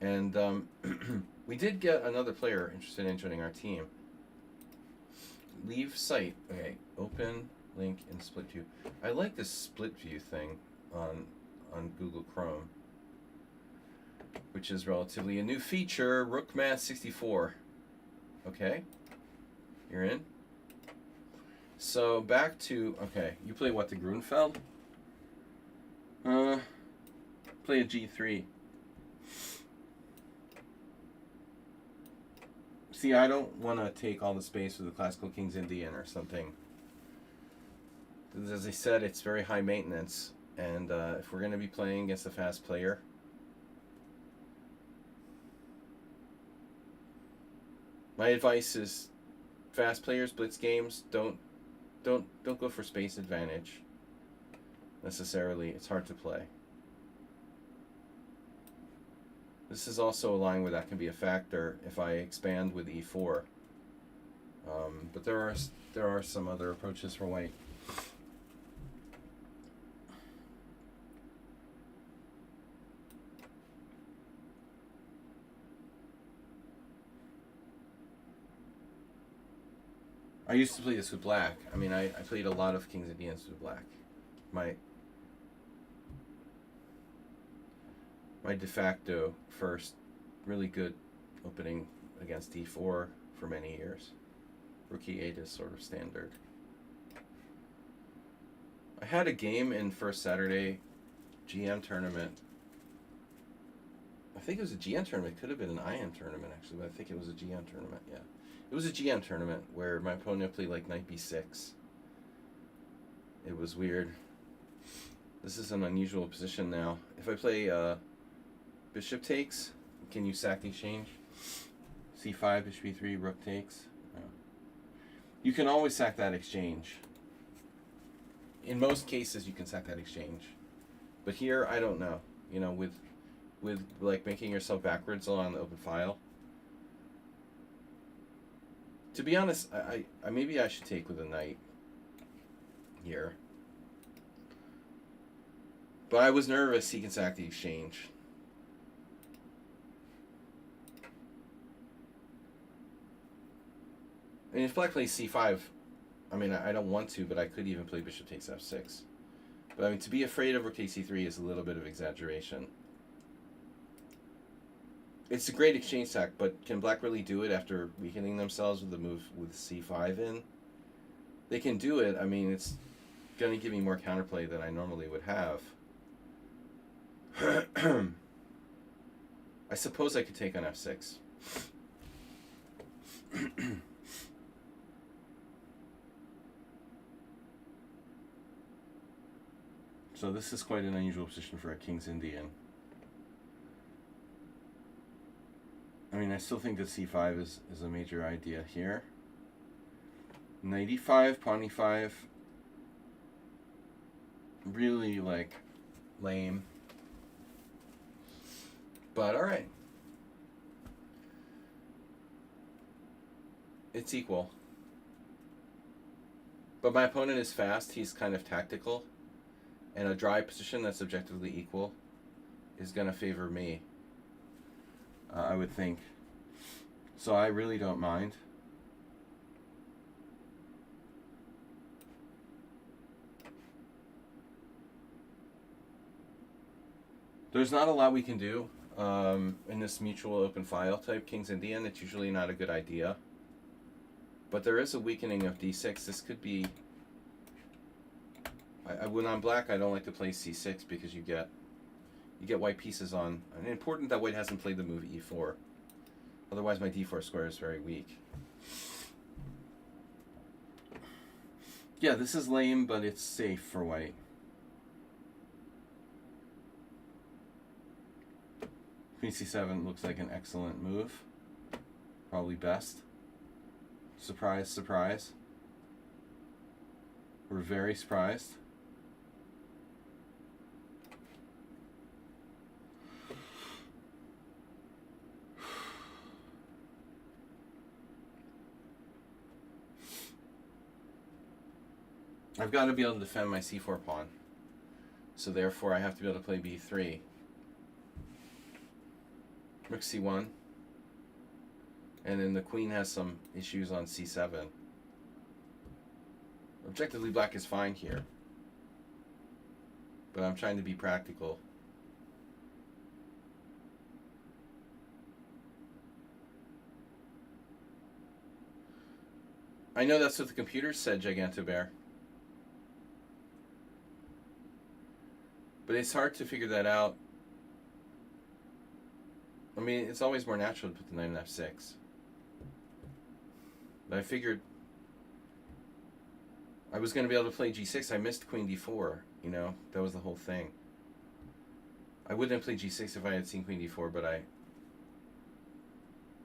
And we did get another player interested in joining our team. Leave site. Okay, open link in split view. I like this split view thing on Google Chrome, which is relatively a new feature. Rookmath64. Okay, you're in. So back to, okay, you play what, the Grunfeld? Play a G3. See, I don't want to take all the space with the Classical King's Indian or something. As I said, it's very high maintenance, and if we're going to be playing against a fast player, my advice is fast players, blitz games, don't go for space advantage necessarily. It's hard to play. This is also a line where that can be a factor if I expand with e4. But there are some other approaches for white. I used to play this with black. I mean, I played a lot of Kings Indians with black. My de facto first really good opening against d4 for many years. Rook e8 is sort of standard. I had a game in first Saturday GM tournament. I think it was a GM tournament. It could have been an IM tournament actually, but I think it was a GM tournament, yeah. It was a GM tournament where my opponent played like knight b6. It was weird. This is an unusual position now. If I play bishop takes, can you sack the exchange? c5, bishop e3, rook takes. No. You can always sack that exchange. In most cases, you can sack that exchange. But here, I don't know. You know, with like making yourself backwards along the open file. To be honest, I maybe I should take with a knight here. But I was nervous he can sack the exchange. I mean, if black plays c5, I mean, I don't want to, but I could even play bishop takes f6. But I mean, to be afraid of rook takes c3 is a little bit of exaggeration. It's a great exchange stack, but can black really do it after weakening themselves with the move with c5 in? They can do it. I mean, it's going to give me more counterplay than I normally would have. I suppose I could take on f6. So this is quite an unusual position for a King's Indian. I mean, I still think that c5 is a major idea here. Knight e5, pawn e5. Really, like, lame. But, alright. It's equal. But my opponent is fast. He's kind of tactical. And a dry position that's objectively equal is going to favor me. I would think. So I really don't mind. There's not a lot we can do in this mutual open file type King's Indian. It's usually not a good idea. But there is a weakening of d6. This could be... when I'm black, I don't like to play c6 because you get white pieces on. And important that white hasn't played the move e4. Otherwise, my d4 square is very weak. Yeah, this is lame, but it's safe for white. Queen c7 looks like an excellent move. Probably best. Surprise, surprise. We're very surprised. I've got to be able to defend my c4 pawn. So therefore I have to be able to play b3. Rook c1. And then the queen has some issues on c7. Objectively, black is fine here. But I'm trying to be practical. I know that's what the computer said, Gigantobear. But it's hard to figure that out. I mean, it's always more natural to put the knight on f6. But I figured I was going to be able to play g6. I missed queen d4, you know. That was the whole thing. I wouldn't have played g6 if I had seen queen d4, but I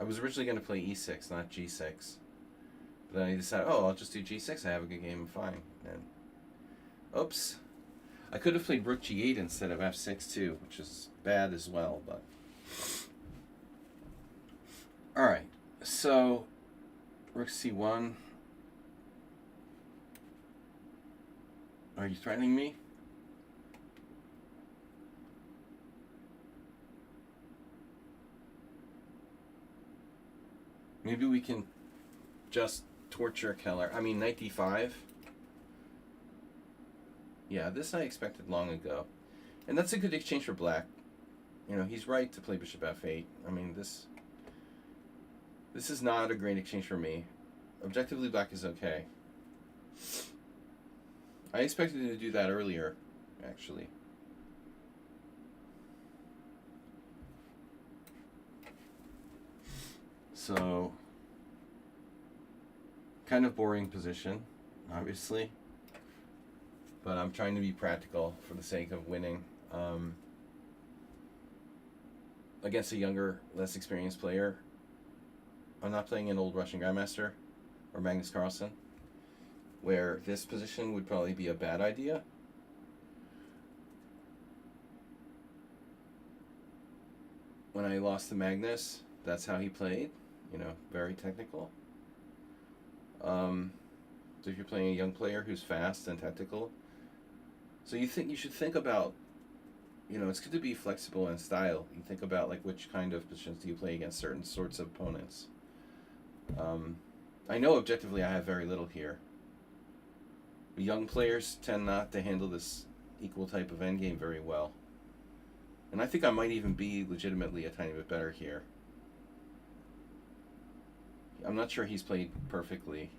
was originally going to play e6, not g6. But then I decided, oh, I'll just do g6. I have a good game, fine. And oops. I could have played rook g8 instead of f6 too, which is bad as well, but... Alright, so rook c1. Are you threatening me? Maybe we can just torture Keller. I mean, knight d5. Yeah, this I expected long ago. And that's a good exchange for black. You know, he's right to play bishop f8. I mean, this is not a great exchange for me. Objectively, black is okay. I expected him to do that earlier, actually. So, kind of boring position, obviously. But I'm trying to be practical for the sake of winning. Against a younger, less experienced player. I'm not playing an old Russian Grandmaster or Magnus Carlsen, where this position would probably be a bad idea. When I lost to Magnus, that's how he played. You know, very technical. So if you're playing a young player who's fast and tactical, so you should think about, you know, it's good to be flexible in style. You think about like which kind of positions do you play against certain sorts of opponents. I know objectively I have very little here. Young players tend not to handle this equal type of endgame very well. And I think I might even be legitimately a tiny bit better here. I'm not sure he's played perfectly.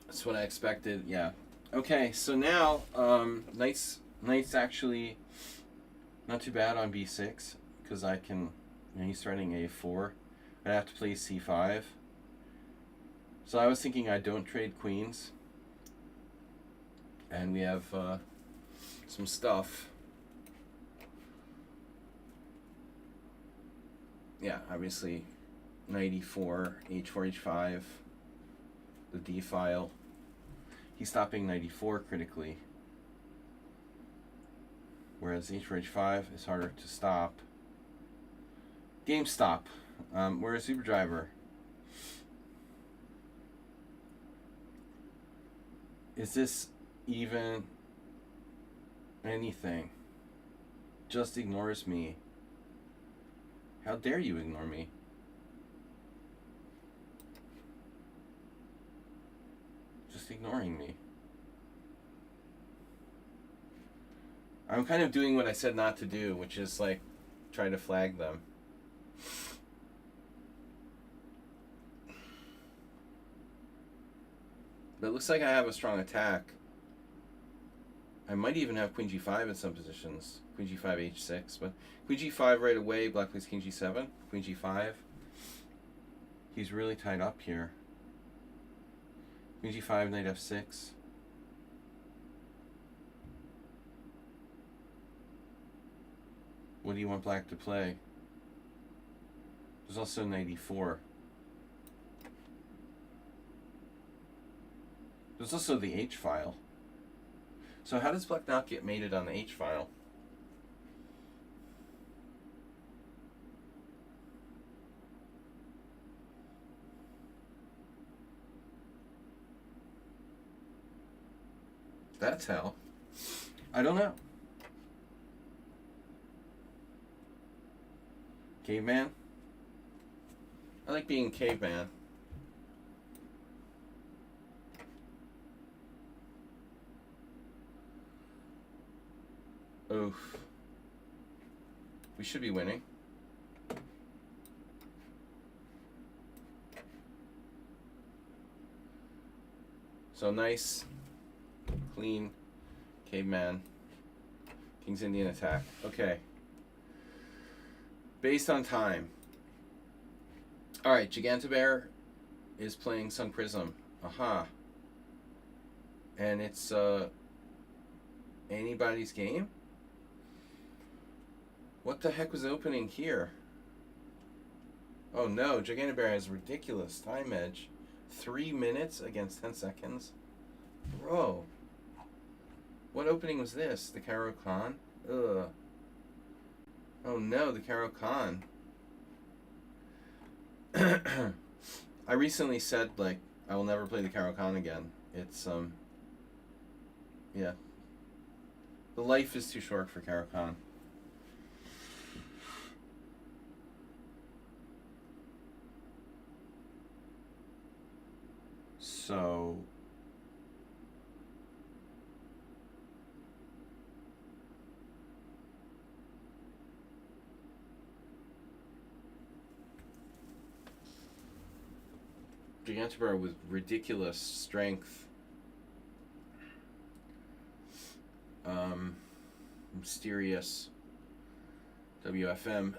That's what I expected, yeah. Okay, so now, knight's actually not too bad on b6, because I can, he's threatening a4. I'd have to play c5. So I was thinking I don't trade queens. And we have some stuff. Yeah, obviously, knight e4, h4, h5, the d file. He's stopping knight e4 critically, whereas h4, h5 is harder to stop. Game stop. Whereas Superdriver, is this even anything? Just ignores me. How dare you ignore me? Just ignoring me. I'm kind of doing what I said not to do, which is like try to flag them. But it looks like I have a strong attack. I might even have queen g5 in some positions. Queen g5, h6, but queen g5 right away, black plays king g7, queen g5. He's really tied up here. Queen g5, knight f6. What do you want black to play? There's also knight e4. There's also the h file. So how does black not get mated on the h file? That's how. I don't know. Caveman? I like being caveman. Oof. We should be winning. So nice, clean, caveman, King's Indian attack. Okay. Based on time. Alright, Gigantobear is playing Sun Prism. Aha. And it's anybody's game? What the heck was opening here? Oh no, Gigantobear has ridiculous time edge. 3 minutes against 10 seconds? Bro. What opening was this? The Caro Khan? Ugh. Oh no, the Caro Khan. I recently said, like, I will never play the Caro Khan again. It's, yeah. The life is too short for Caro Khan. So Gigantobear with ridiculous strength. Mysterious WFM.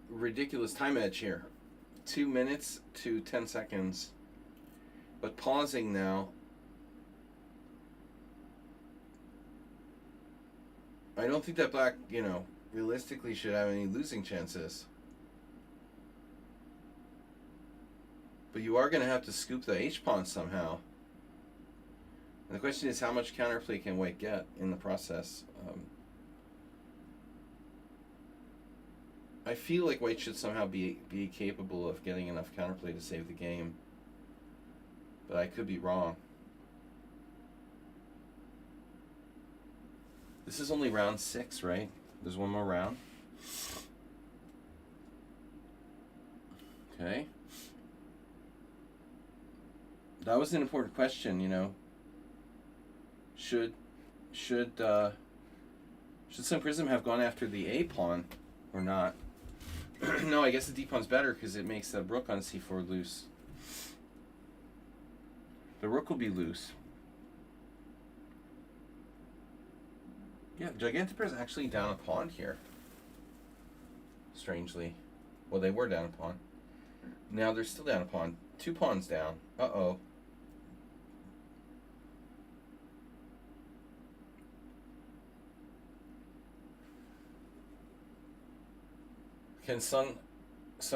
Ridiculous time edge here. 2 minutes to 10 seconds. But pausing now. I don't think that black, realistically should have any losing chances. But you are going to have to scoop the H-pawn somehow. And the question is, how much counterplay can white get in the process? I feel like white should somehow be capable of getting enough counterplay to save the game. But I could be wrong. This is only round 6, right? There's one more round. Okay. That was an important question, you know. Should some Prism have gone after the A pawn or not? No, I guess the D pawn's better because it makes the rook on C4 loose. The rook will be loose. Yeah, Gigantopair is actually down a pawn here. Strangely. Well, they were down a pawn. Now they're still down a pawn. 2 pawns down. Uh-oh. Can Sun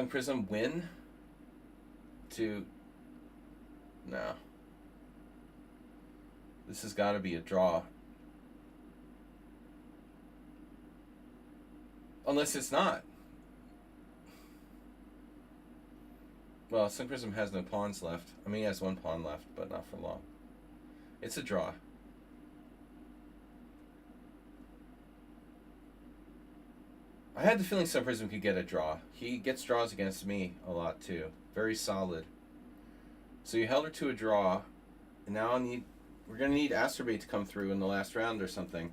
Prism win? No. This has got to be a draw. Unless it's not. Well, Sun Prism has no pawns left. I mean, he has 1 pawn left, but not for long. It's a draw. I had the feeling Sun Prism could get a draw. He gets draws against me a lot, too. Very solid. So you held her to a draw. And now we're going to need Astrobate to come through in the last round or something.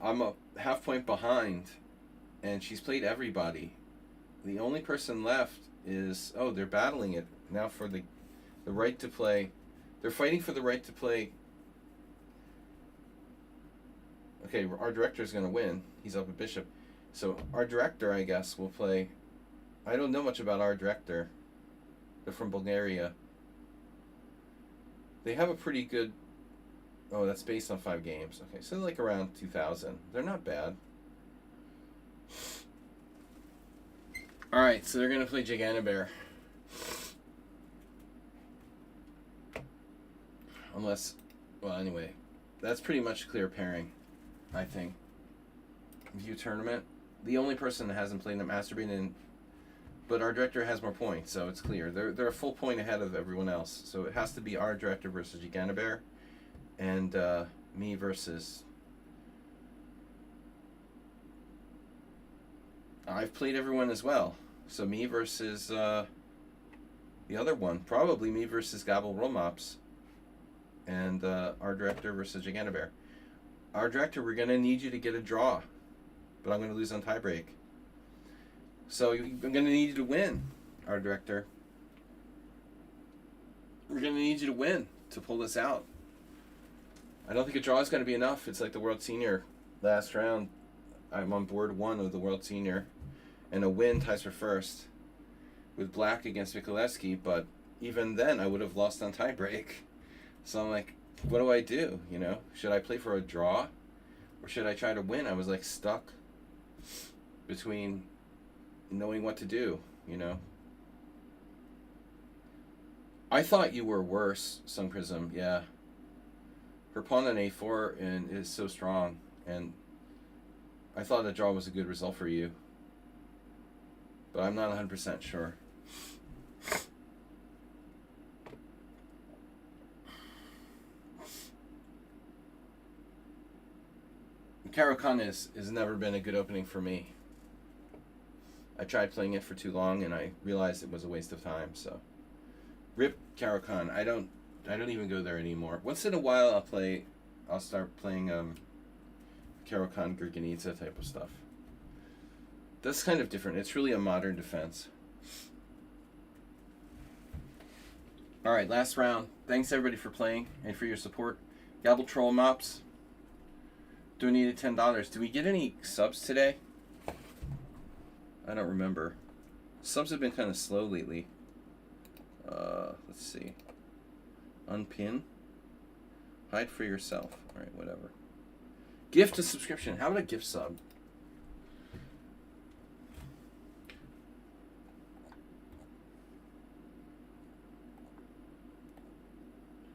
I'm a half point behind, and she's played everybody. The only person left is... Oh, they're battling it now for the right to play. They're fighting for the right to play. Okay, our director is going to win. He's up a bishop. So our director, I guess, will play... I don't know much about our director. They're from Bulgaria. They have a pretty good... Oh, that's based on 5 games. Okay, so like around 2,000. They're not bad. Alright, so they're going to play Gigantobear. Unless... Well, anyway. That's pretty much clear pairing, I think. View tournament. The only person that hasn't played them, Masturbating, but our director has more points, so it's clear. They're a full point ahead of everyone else. So it has to be our director versus Gigantobear, and me versus... I've played everyone as well. So me versus the other one. Probably me versus Gabble Romops. And our director versus Gigantobear. Our director, we're going to need you to get a draw. But I'm going to lose on tiebreak. So I'm going to need you to win, our director. We're going to need you to win to pull this out. I don't think a draw is going to be enough. It's like the World Senior last round. I'm on board 1 of the World Senior. And a win ties for first with Black against Mikuleski. But even then, I would have lost on tiebreak. So I'm like, what do I do? You know, should I play for a draw? Or should I try to win? I was like stuck between knowing what to do, you know. I thought you were worse, Sun Prism, yeah. Her pawn on A4 and is so strong, and I thought a draw was a good result for you. But I'm not 100% sure. Caro-Kann has never been a good opening for me. I tried playing it for too long and I realized it was a waste of time, so rip Caro-Kann. I don't even go there anymore. Once in a while I'll start playing Caro-Kann Gurgenidze type of stuff. That's kind of different. It's really a modern defense. Alright, last round. Thanks everybody for playing and for your support. Gabble Troll Mops donated $10. Do we get any subs today? I don't remember. Subs have been kind of slow lately. Let's see. Unpin. Hide for yourself. Alright, whatever. Gift a subscription. How about a gift sub?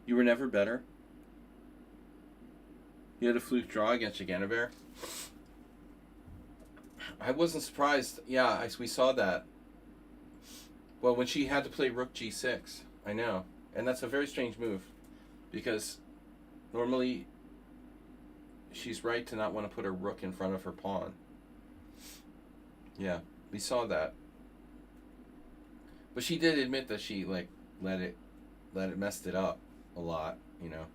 You were never better? You had a fluke draw against Gigantobear? I wasn't surprised. Yeah, we saw that. Well, when she had to play Rook G6. I know. And that's a very strange move. Because normally she's right to not want to put her rook in front of her pawn. Yeah, we saw that. But she did admit that she like let it messed it up a lot, you know.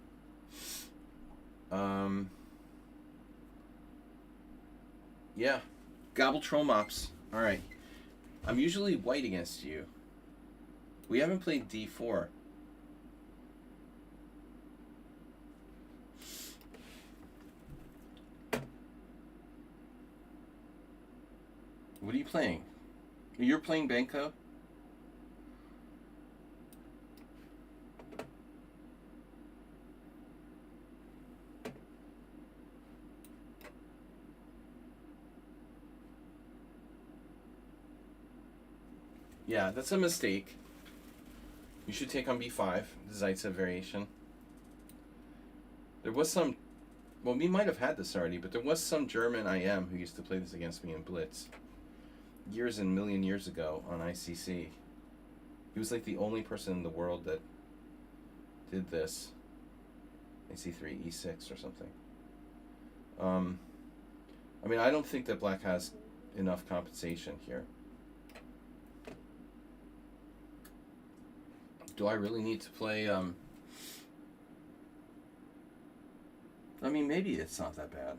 Yeah. Gobble Troll Mops. Alright. I'm usually white against you. We haven't played D4. What are you playing? You're playing Benko? Yeah, that's a mistake. You should take on B5, the Zaitsev variation. There was some... Well, we might have had this already, but there was some German IM who used to play this against me in Blitz. Years and million years ago on ICC. He was like the only person in the world that did this. AC3, E6 or something. I mean, I don't think that black has enough compensation here. Do I really need to play, I mean, maybe it's not that bad.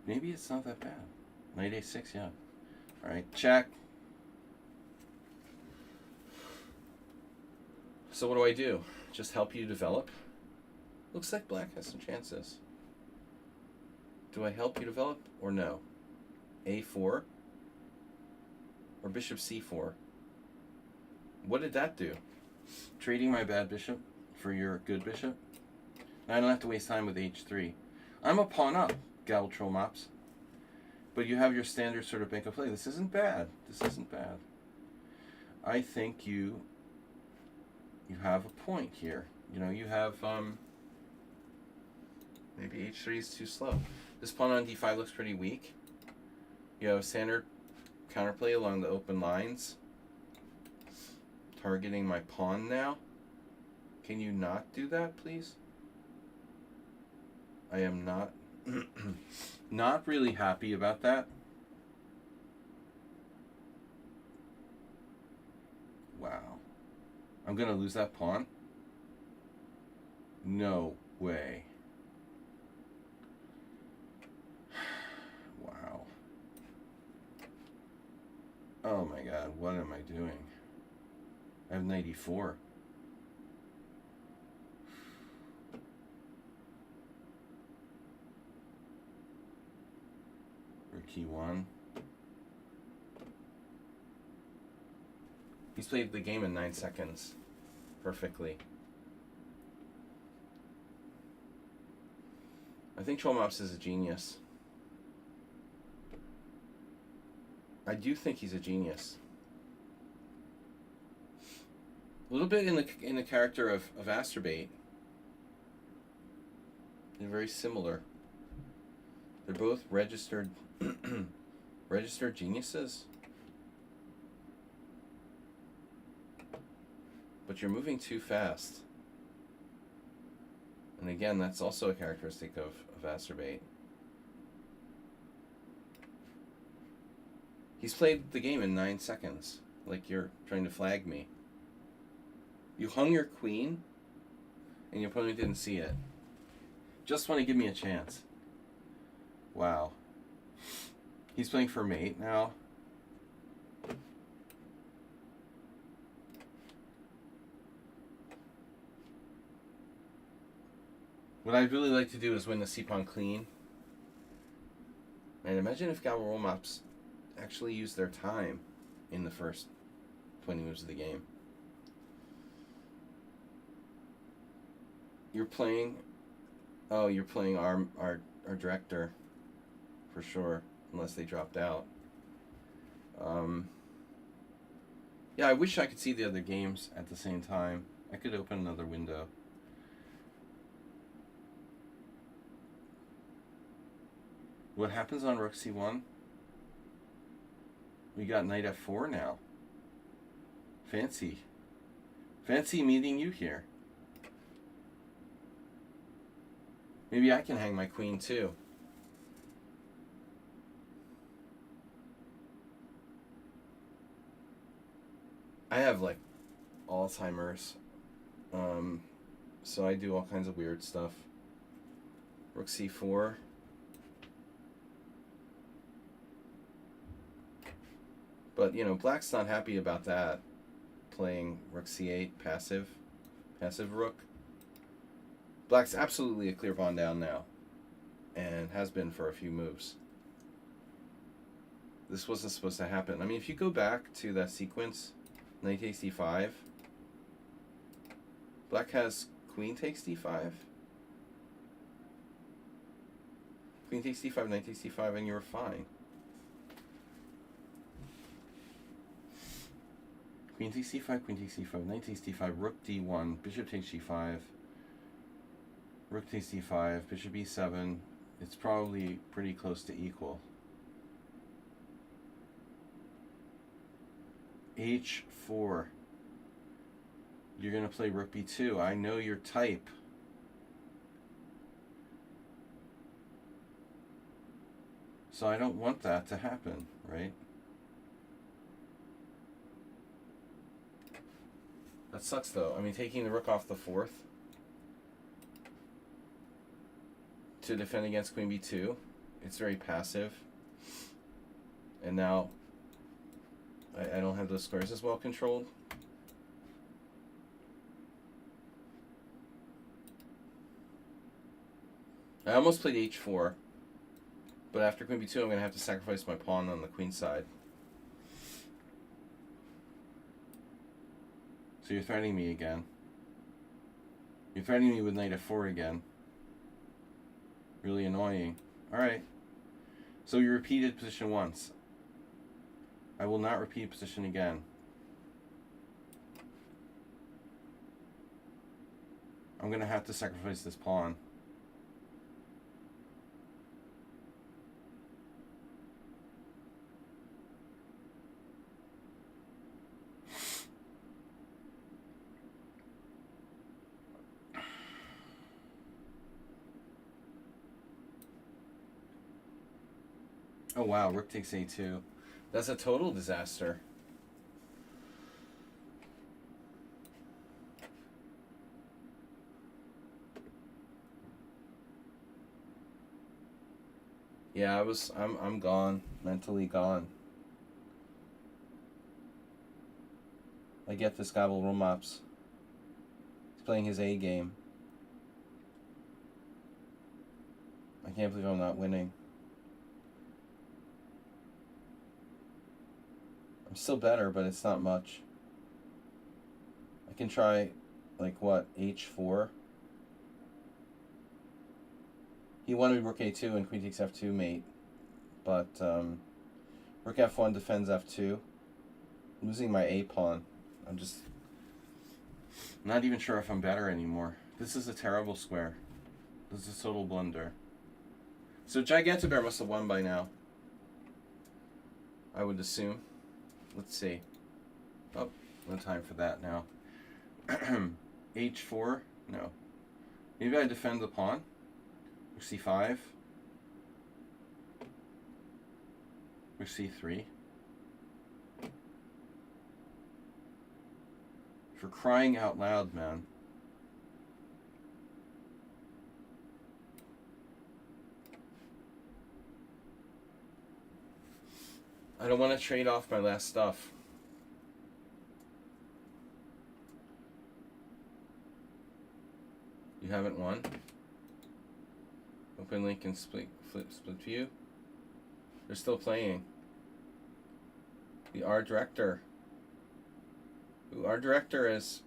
Maybe it's not that bad. Knight A6, yeah. Alright, check. So what do I do? Just help you develop? Looks like black has some chances. Do I help you develop or no? A4? Or bishop C4? What did that do? Trading my bad bishop for your good bishop? I don't have to waste time with H3. I'm a pawn up, Gobble Troll Mops. But you have your standard sort of Benko play. This isn't bad. This isn't bad. I think you have a point here. You know, you have maybe H3 is too slow. This pawn on D5 looks pretty weak. You have standard counterplay along the open lines. Targeting my pawn now. Can you not do that, please? I am not not really happy about that. Wow. I'm gonna lose that pawn? No way. Wow. Oh my god, what am I doing? I have 94. Key 1. He's played the game in 9 seconds. Perfectly. I think Trollmops is a genius. I do think he's a genius. A little bit in the character of Asterbait. They're very similar. They're both registered registered geniuses. But you're moving too fast. And again, that's also a characteristic of Asterbait. He's played the game in 9 seconds. Like you're trying to flag me. You hung your queen, and your opponent didn't see it. Just want to give me a chance. Wow. He's playing for mate now. What I'd really like to do is win the c-pawn clean. And imagine if Gobble Mops actually used their time in the first 20 moves of the game. You're playing... Oh, you're playing our director. For sure. Unless they dropped out. Yeah, I wish I could see the other games at the same time. I could open another window. What happens on rook c1? We got knight f4 now. Fancy. Fancy meeting you here. Maybe I can hang my queen too. I have like Alzheimer's. So I do all kinds of weird stuff. Rook c4. But, you know, black's not happy about that. Playing rook c8, passive rook. Black's absolutely a clear pawn down now. And has been for a few moves. This wasn't supposed to happen. I mean, if you go back to that sequence, knight takes d5. Black has queen takes d5. Queen takes d5, knight takes d5, and you're fine. Queen takes d5, queen takes d5, knight takes d5, rook d1, bishop takes g5, rook takes d5, bishop e7. It's probably pretty close to equal. h4. You're going to play rook b2. I know your type. So I don't want that to happen, right? That sucks though. I mean, taking the rook off the fourth to defend against queen b2, it's very passive. And now I don't have those squares as well controlled. I almost played h4, but after queen b2 I'm going to have to sacrifice my pawn on the queen side. So you're threatening me again. You're threatening me with knight f4 again. Really annoying. Alright. So you repeated position once. I will not repeat position again. I'm going to have to sacrifice this pawn. Oh wow, rook takes a2. That's a total disaster. Yeah, I'm gone, mentally gone. I get this Gabble Romops. He's playing his A game. I can't believe I'm not winning. I'm still better, but it's not much. I can try, like, what, h4? He wanted rook a2 and queen takes f2 mate, but rook f1 defends f2. I'm losing my a pawn. I'm just not even sure if I'm better anymore. This is a terrible square. This is a total blunder. So Gigantobear must have won by now, I would assume. Let's see. Oh, no time for that now. h4? No. Maybe I defend the pawn. Rook c5. Rook c3. For crying out loud, man. I don't want to trade off my last stuff. You haven't won? Open link and split view. They're still playing. The art director. Ooh, our director's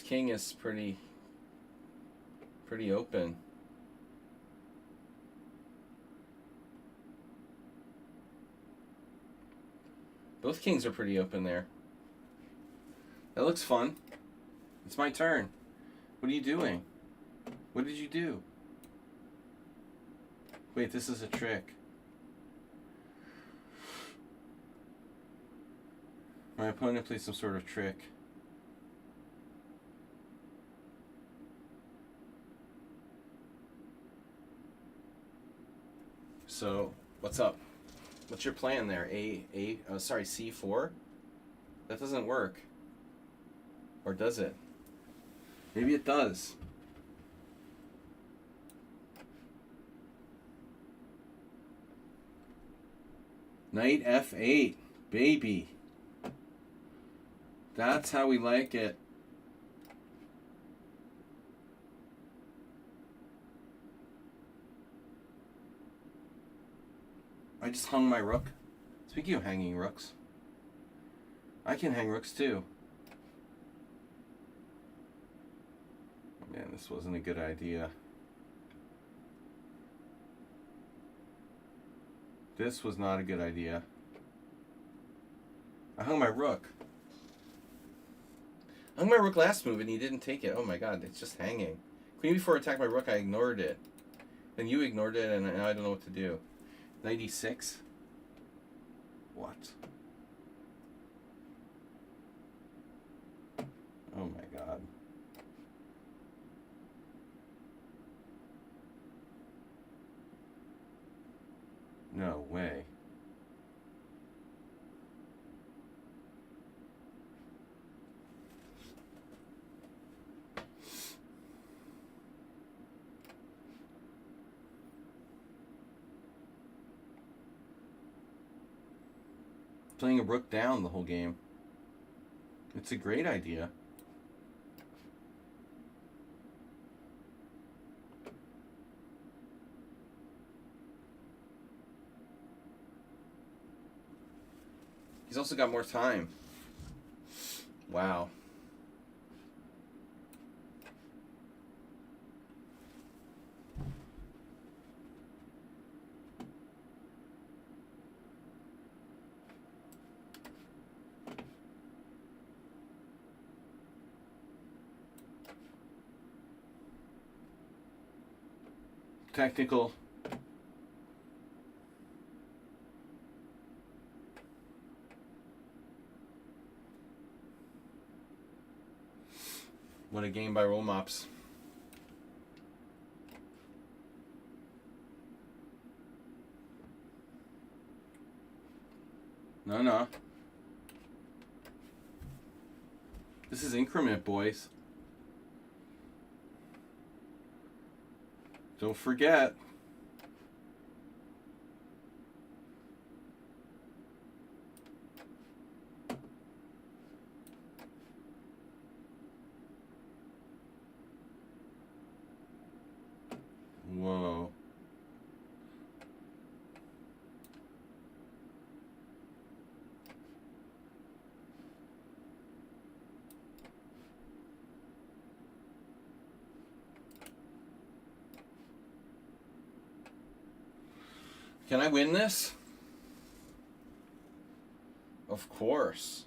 king is pretty open. Both kings are pretty open there. That looks fun. It's my turn. What are you doing? What did you do? Wait, this is a trick. My opponent played some sort of trick. So, what's up? What's your plan there? Sorry, C4? That doesn't work. Or does it? Maybe it does. Knight F8. Baby. That's how we like it. I just hung my rook. Speaking of hanging rooks, I can hang rooks too. Man, this wasn't a good idea. This was not a good idea. I hung my rook. I hung my rook last move and he didn't take it. Oh my god, it's just hanging. Queen before attacked my rook, I ignored it. Then you ignored it and I don't know what to do. 96? What? Oh my god. No way. Playing a rook down the whole game. It's a great idea. He's also got more time. Wow. Technical. What a game by Roll Mops. No. This is increment, boys. Don't forget. Whoa. Can I win this? Of course.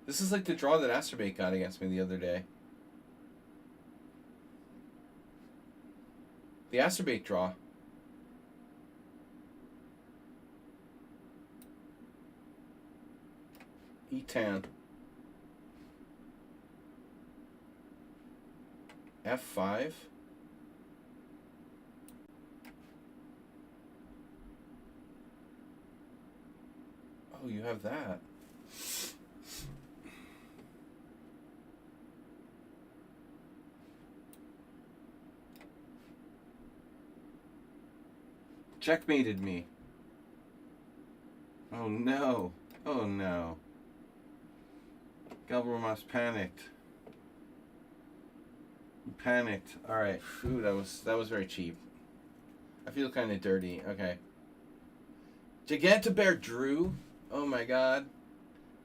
This is like the draw that Asterbait got against me the other day. The Asterbait draw. E10. F5. Oh, you have that. Checkmated me. Oh no. Oh no. Galbramas panicked. He panicked. Alright. Ooh, that was very cheap. I feel kind of dirty. Okay. Gigantobear drew. Oh my god.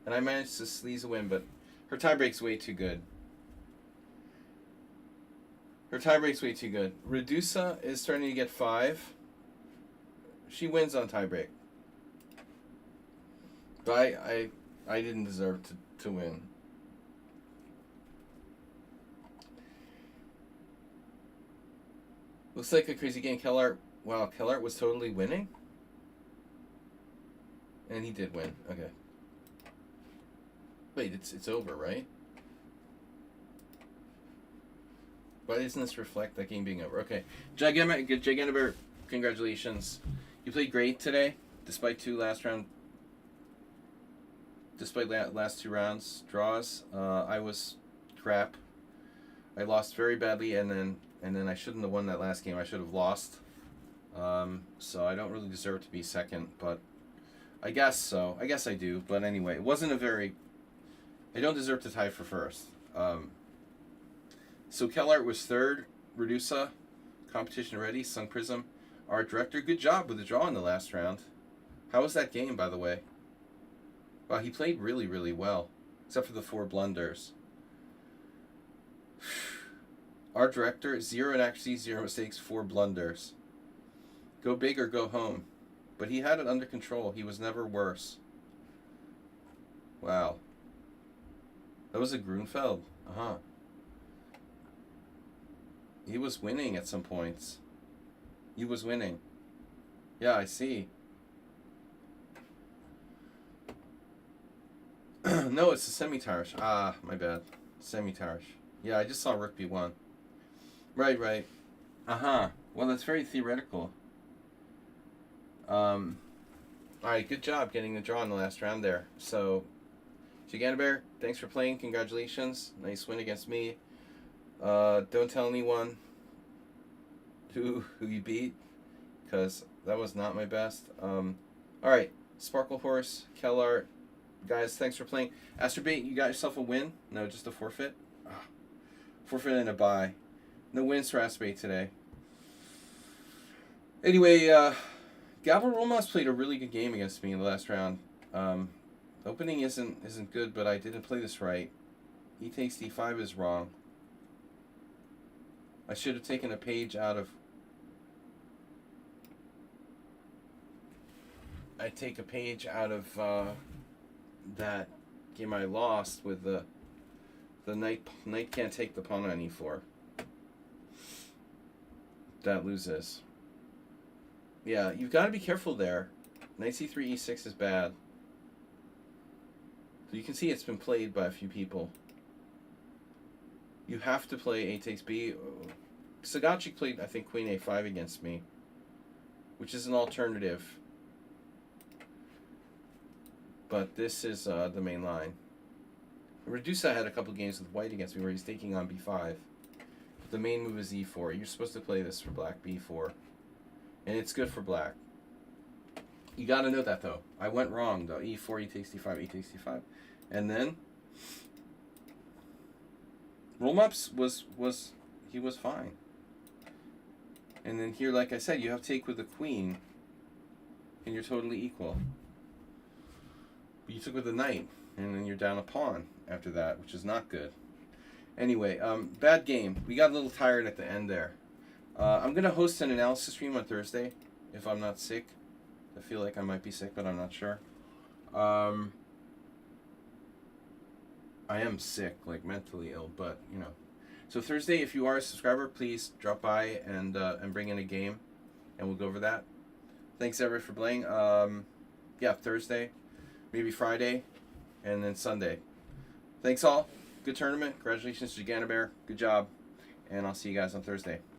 And I managed to sleaze a win, but her tiebreak's way too good. Her tiebreak's way too good. Redusa is starting to get 5. She wins on tiebreak. But I didn't deserve to win. Looks like a crazy game. Kellart. Wow, Kellart was totally winning? And he did win. Okay. Wait, it's over, right? Why doesn't this reflect that game being over? Okay. Gigantobear Congratulations. You played great today, despite last 2 rounds draws. I was crap. I lost very badly, and then I shouldn't have won that last game. I should have lost. So I don't really deserve to be second, but I guess so. I guess I do. But anyway, it wasn't a very... I don't deserve to tie for first. So Kellart was third. Redusa, competition ready. Sung Prism, art director. Good job with the draw in the last round. How was that game, by the way? Wow, he played really, really well. Except for the 4 blunders. Art director, 0 inaccuracies, 0 mistakes, 4 blunders. Go big or go home. But he had it under control. He was never worse. Wow. That was a Grunfeld. Uh-huh. He was winning at some points. He was winning. Yeah, I see. No, it's a semi-tarish. Ah, my bad. Semi-tarish. Yeah, I just saw Rook B1. Right, right. Uh-huh. Well, that's very theoretical. Alright, good job getting the draw in the last round there. So, Giganabear, thanks for playing. Congratulations. Nice win against me. Don't tell anyone who you beat, because that was not my best. Alright, Sparkle Horse, Kellart, guys, thanks for playing. Astrobait, you got yourself a win? No, just a forfeit? Forfeit and a bye. No wins for Astrobait today. Anyway, Gabor Romas played a really good game against me in the last round. Opening isn't good, but I didn't play this right. E takes D5 is wrong. I should have taken a page out of... I take a page out of that game I lost with the knight can't take the pawn on E4. That loses. Yeah, you've got to be careful there. Knight C3, E6 is bad. So you can see it's been played by a few people. You have to play A takes B. Sagachik played, I think, Queen A5 against me, which is an alternative. But this is the main line. Redusa had a couple games with White against me where he's taking on B5. But the main move is E4. You're supposed to play this for Black, B4. And it's good for Black. You got to know that, though. I went wrong, though. E4, E takes D5, E takes D5. And then Roll-ups was fine. And then here, like I said, you have take with the queen, and you're totally equal. But you took with the knight, and then you're down a pawn after that, which is not good. Anyway, bad game. We got a little tired at the end there. I'm going to host an analysis stream on Thursday, if I'm not sick. I feel like I might be sick, but I'm not sure. I am sick, like mentally ill, but, you know. So Thursday, if you are a subscriber, please drop by and bring in a game, and we'll go over that. Thanks, everybody, for playing. Yeah, Thursday, maybe Friday, and then Sunday. Thanks, all. Good tournament. Congratulations to Giganabear. Good job. And I'll see you guys on Thursday.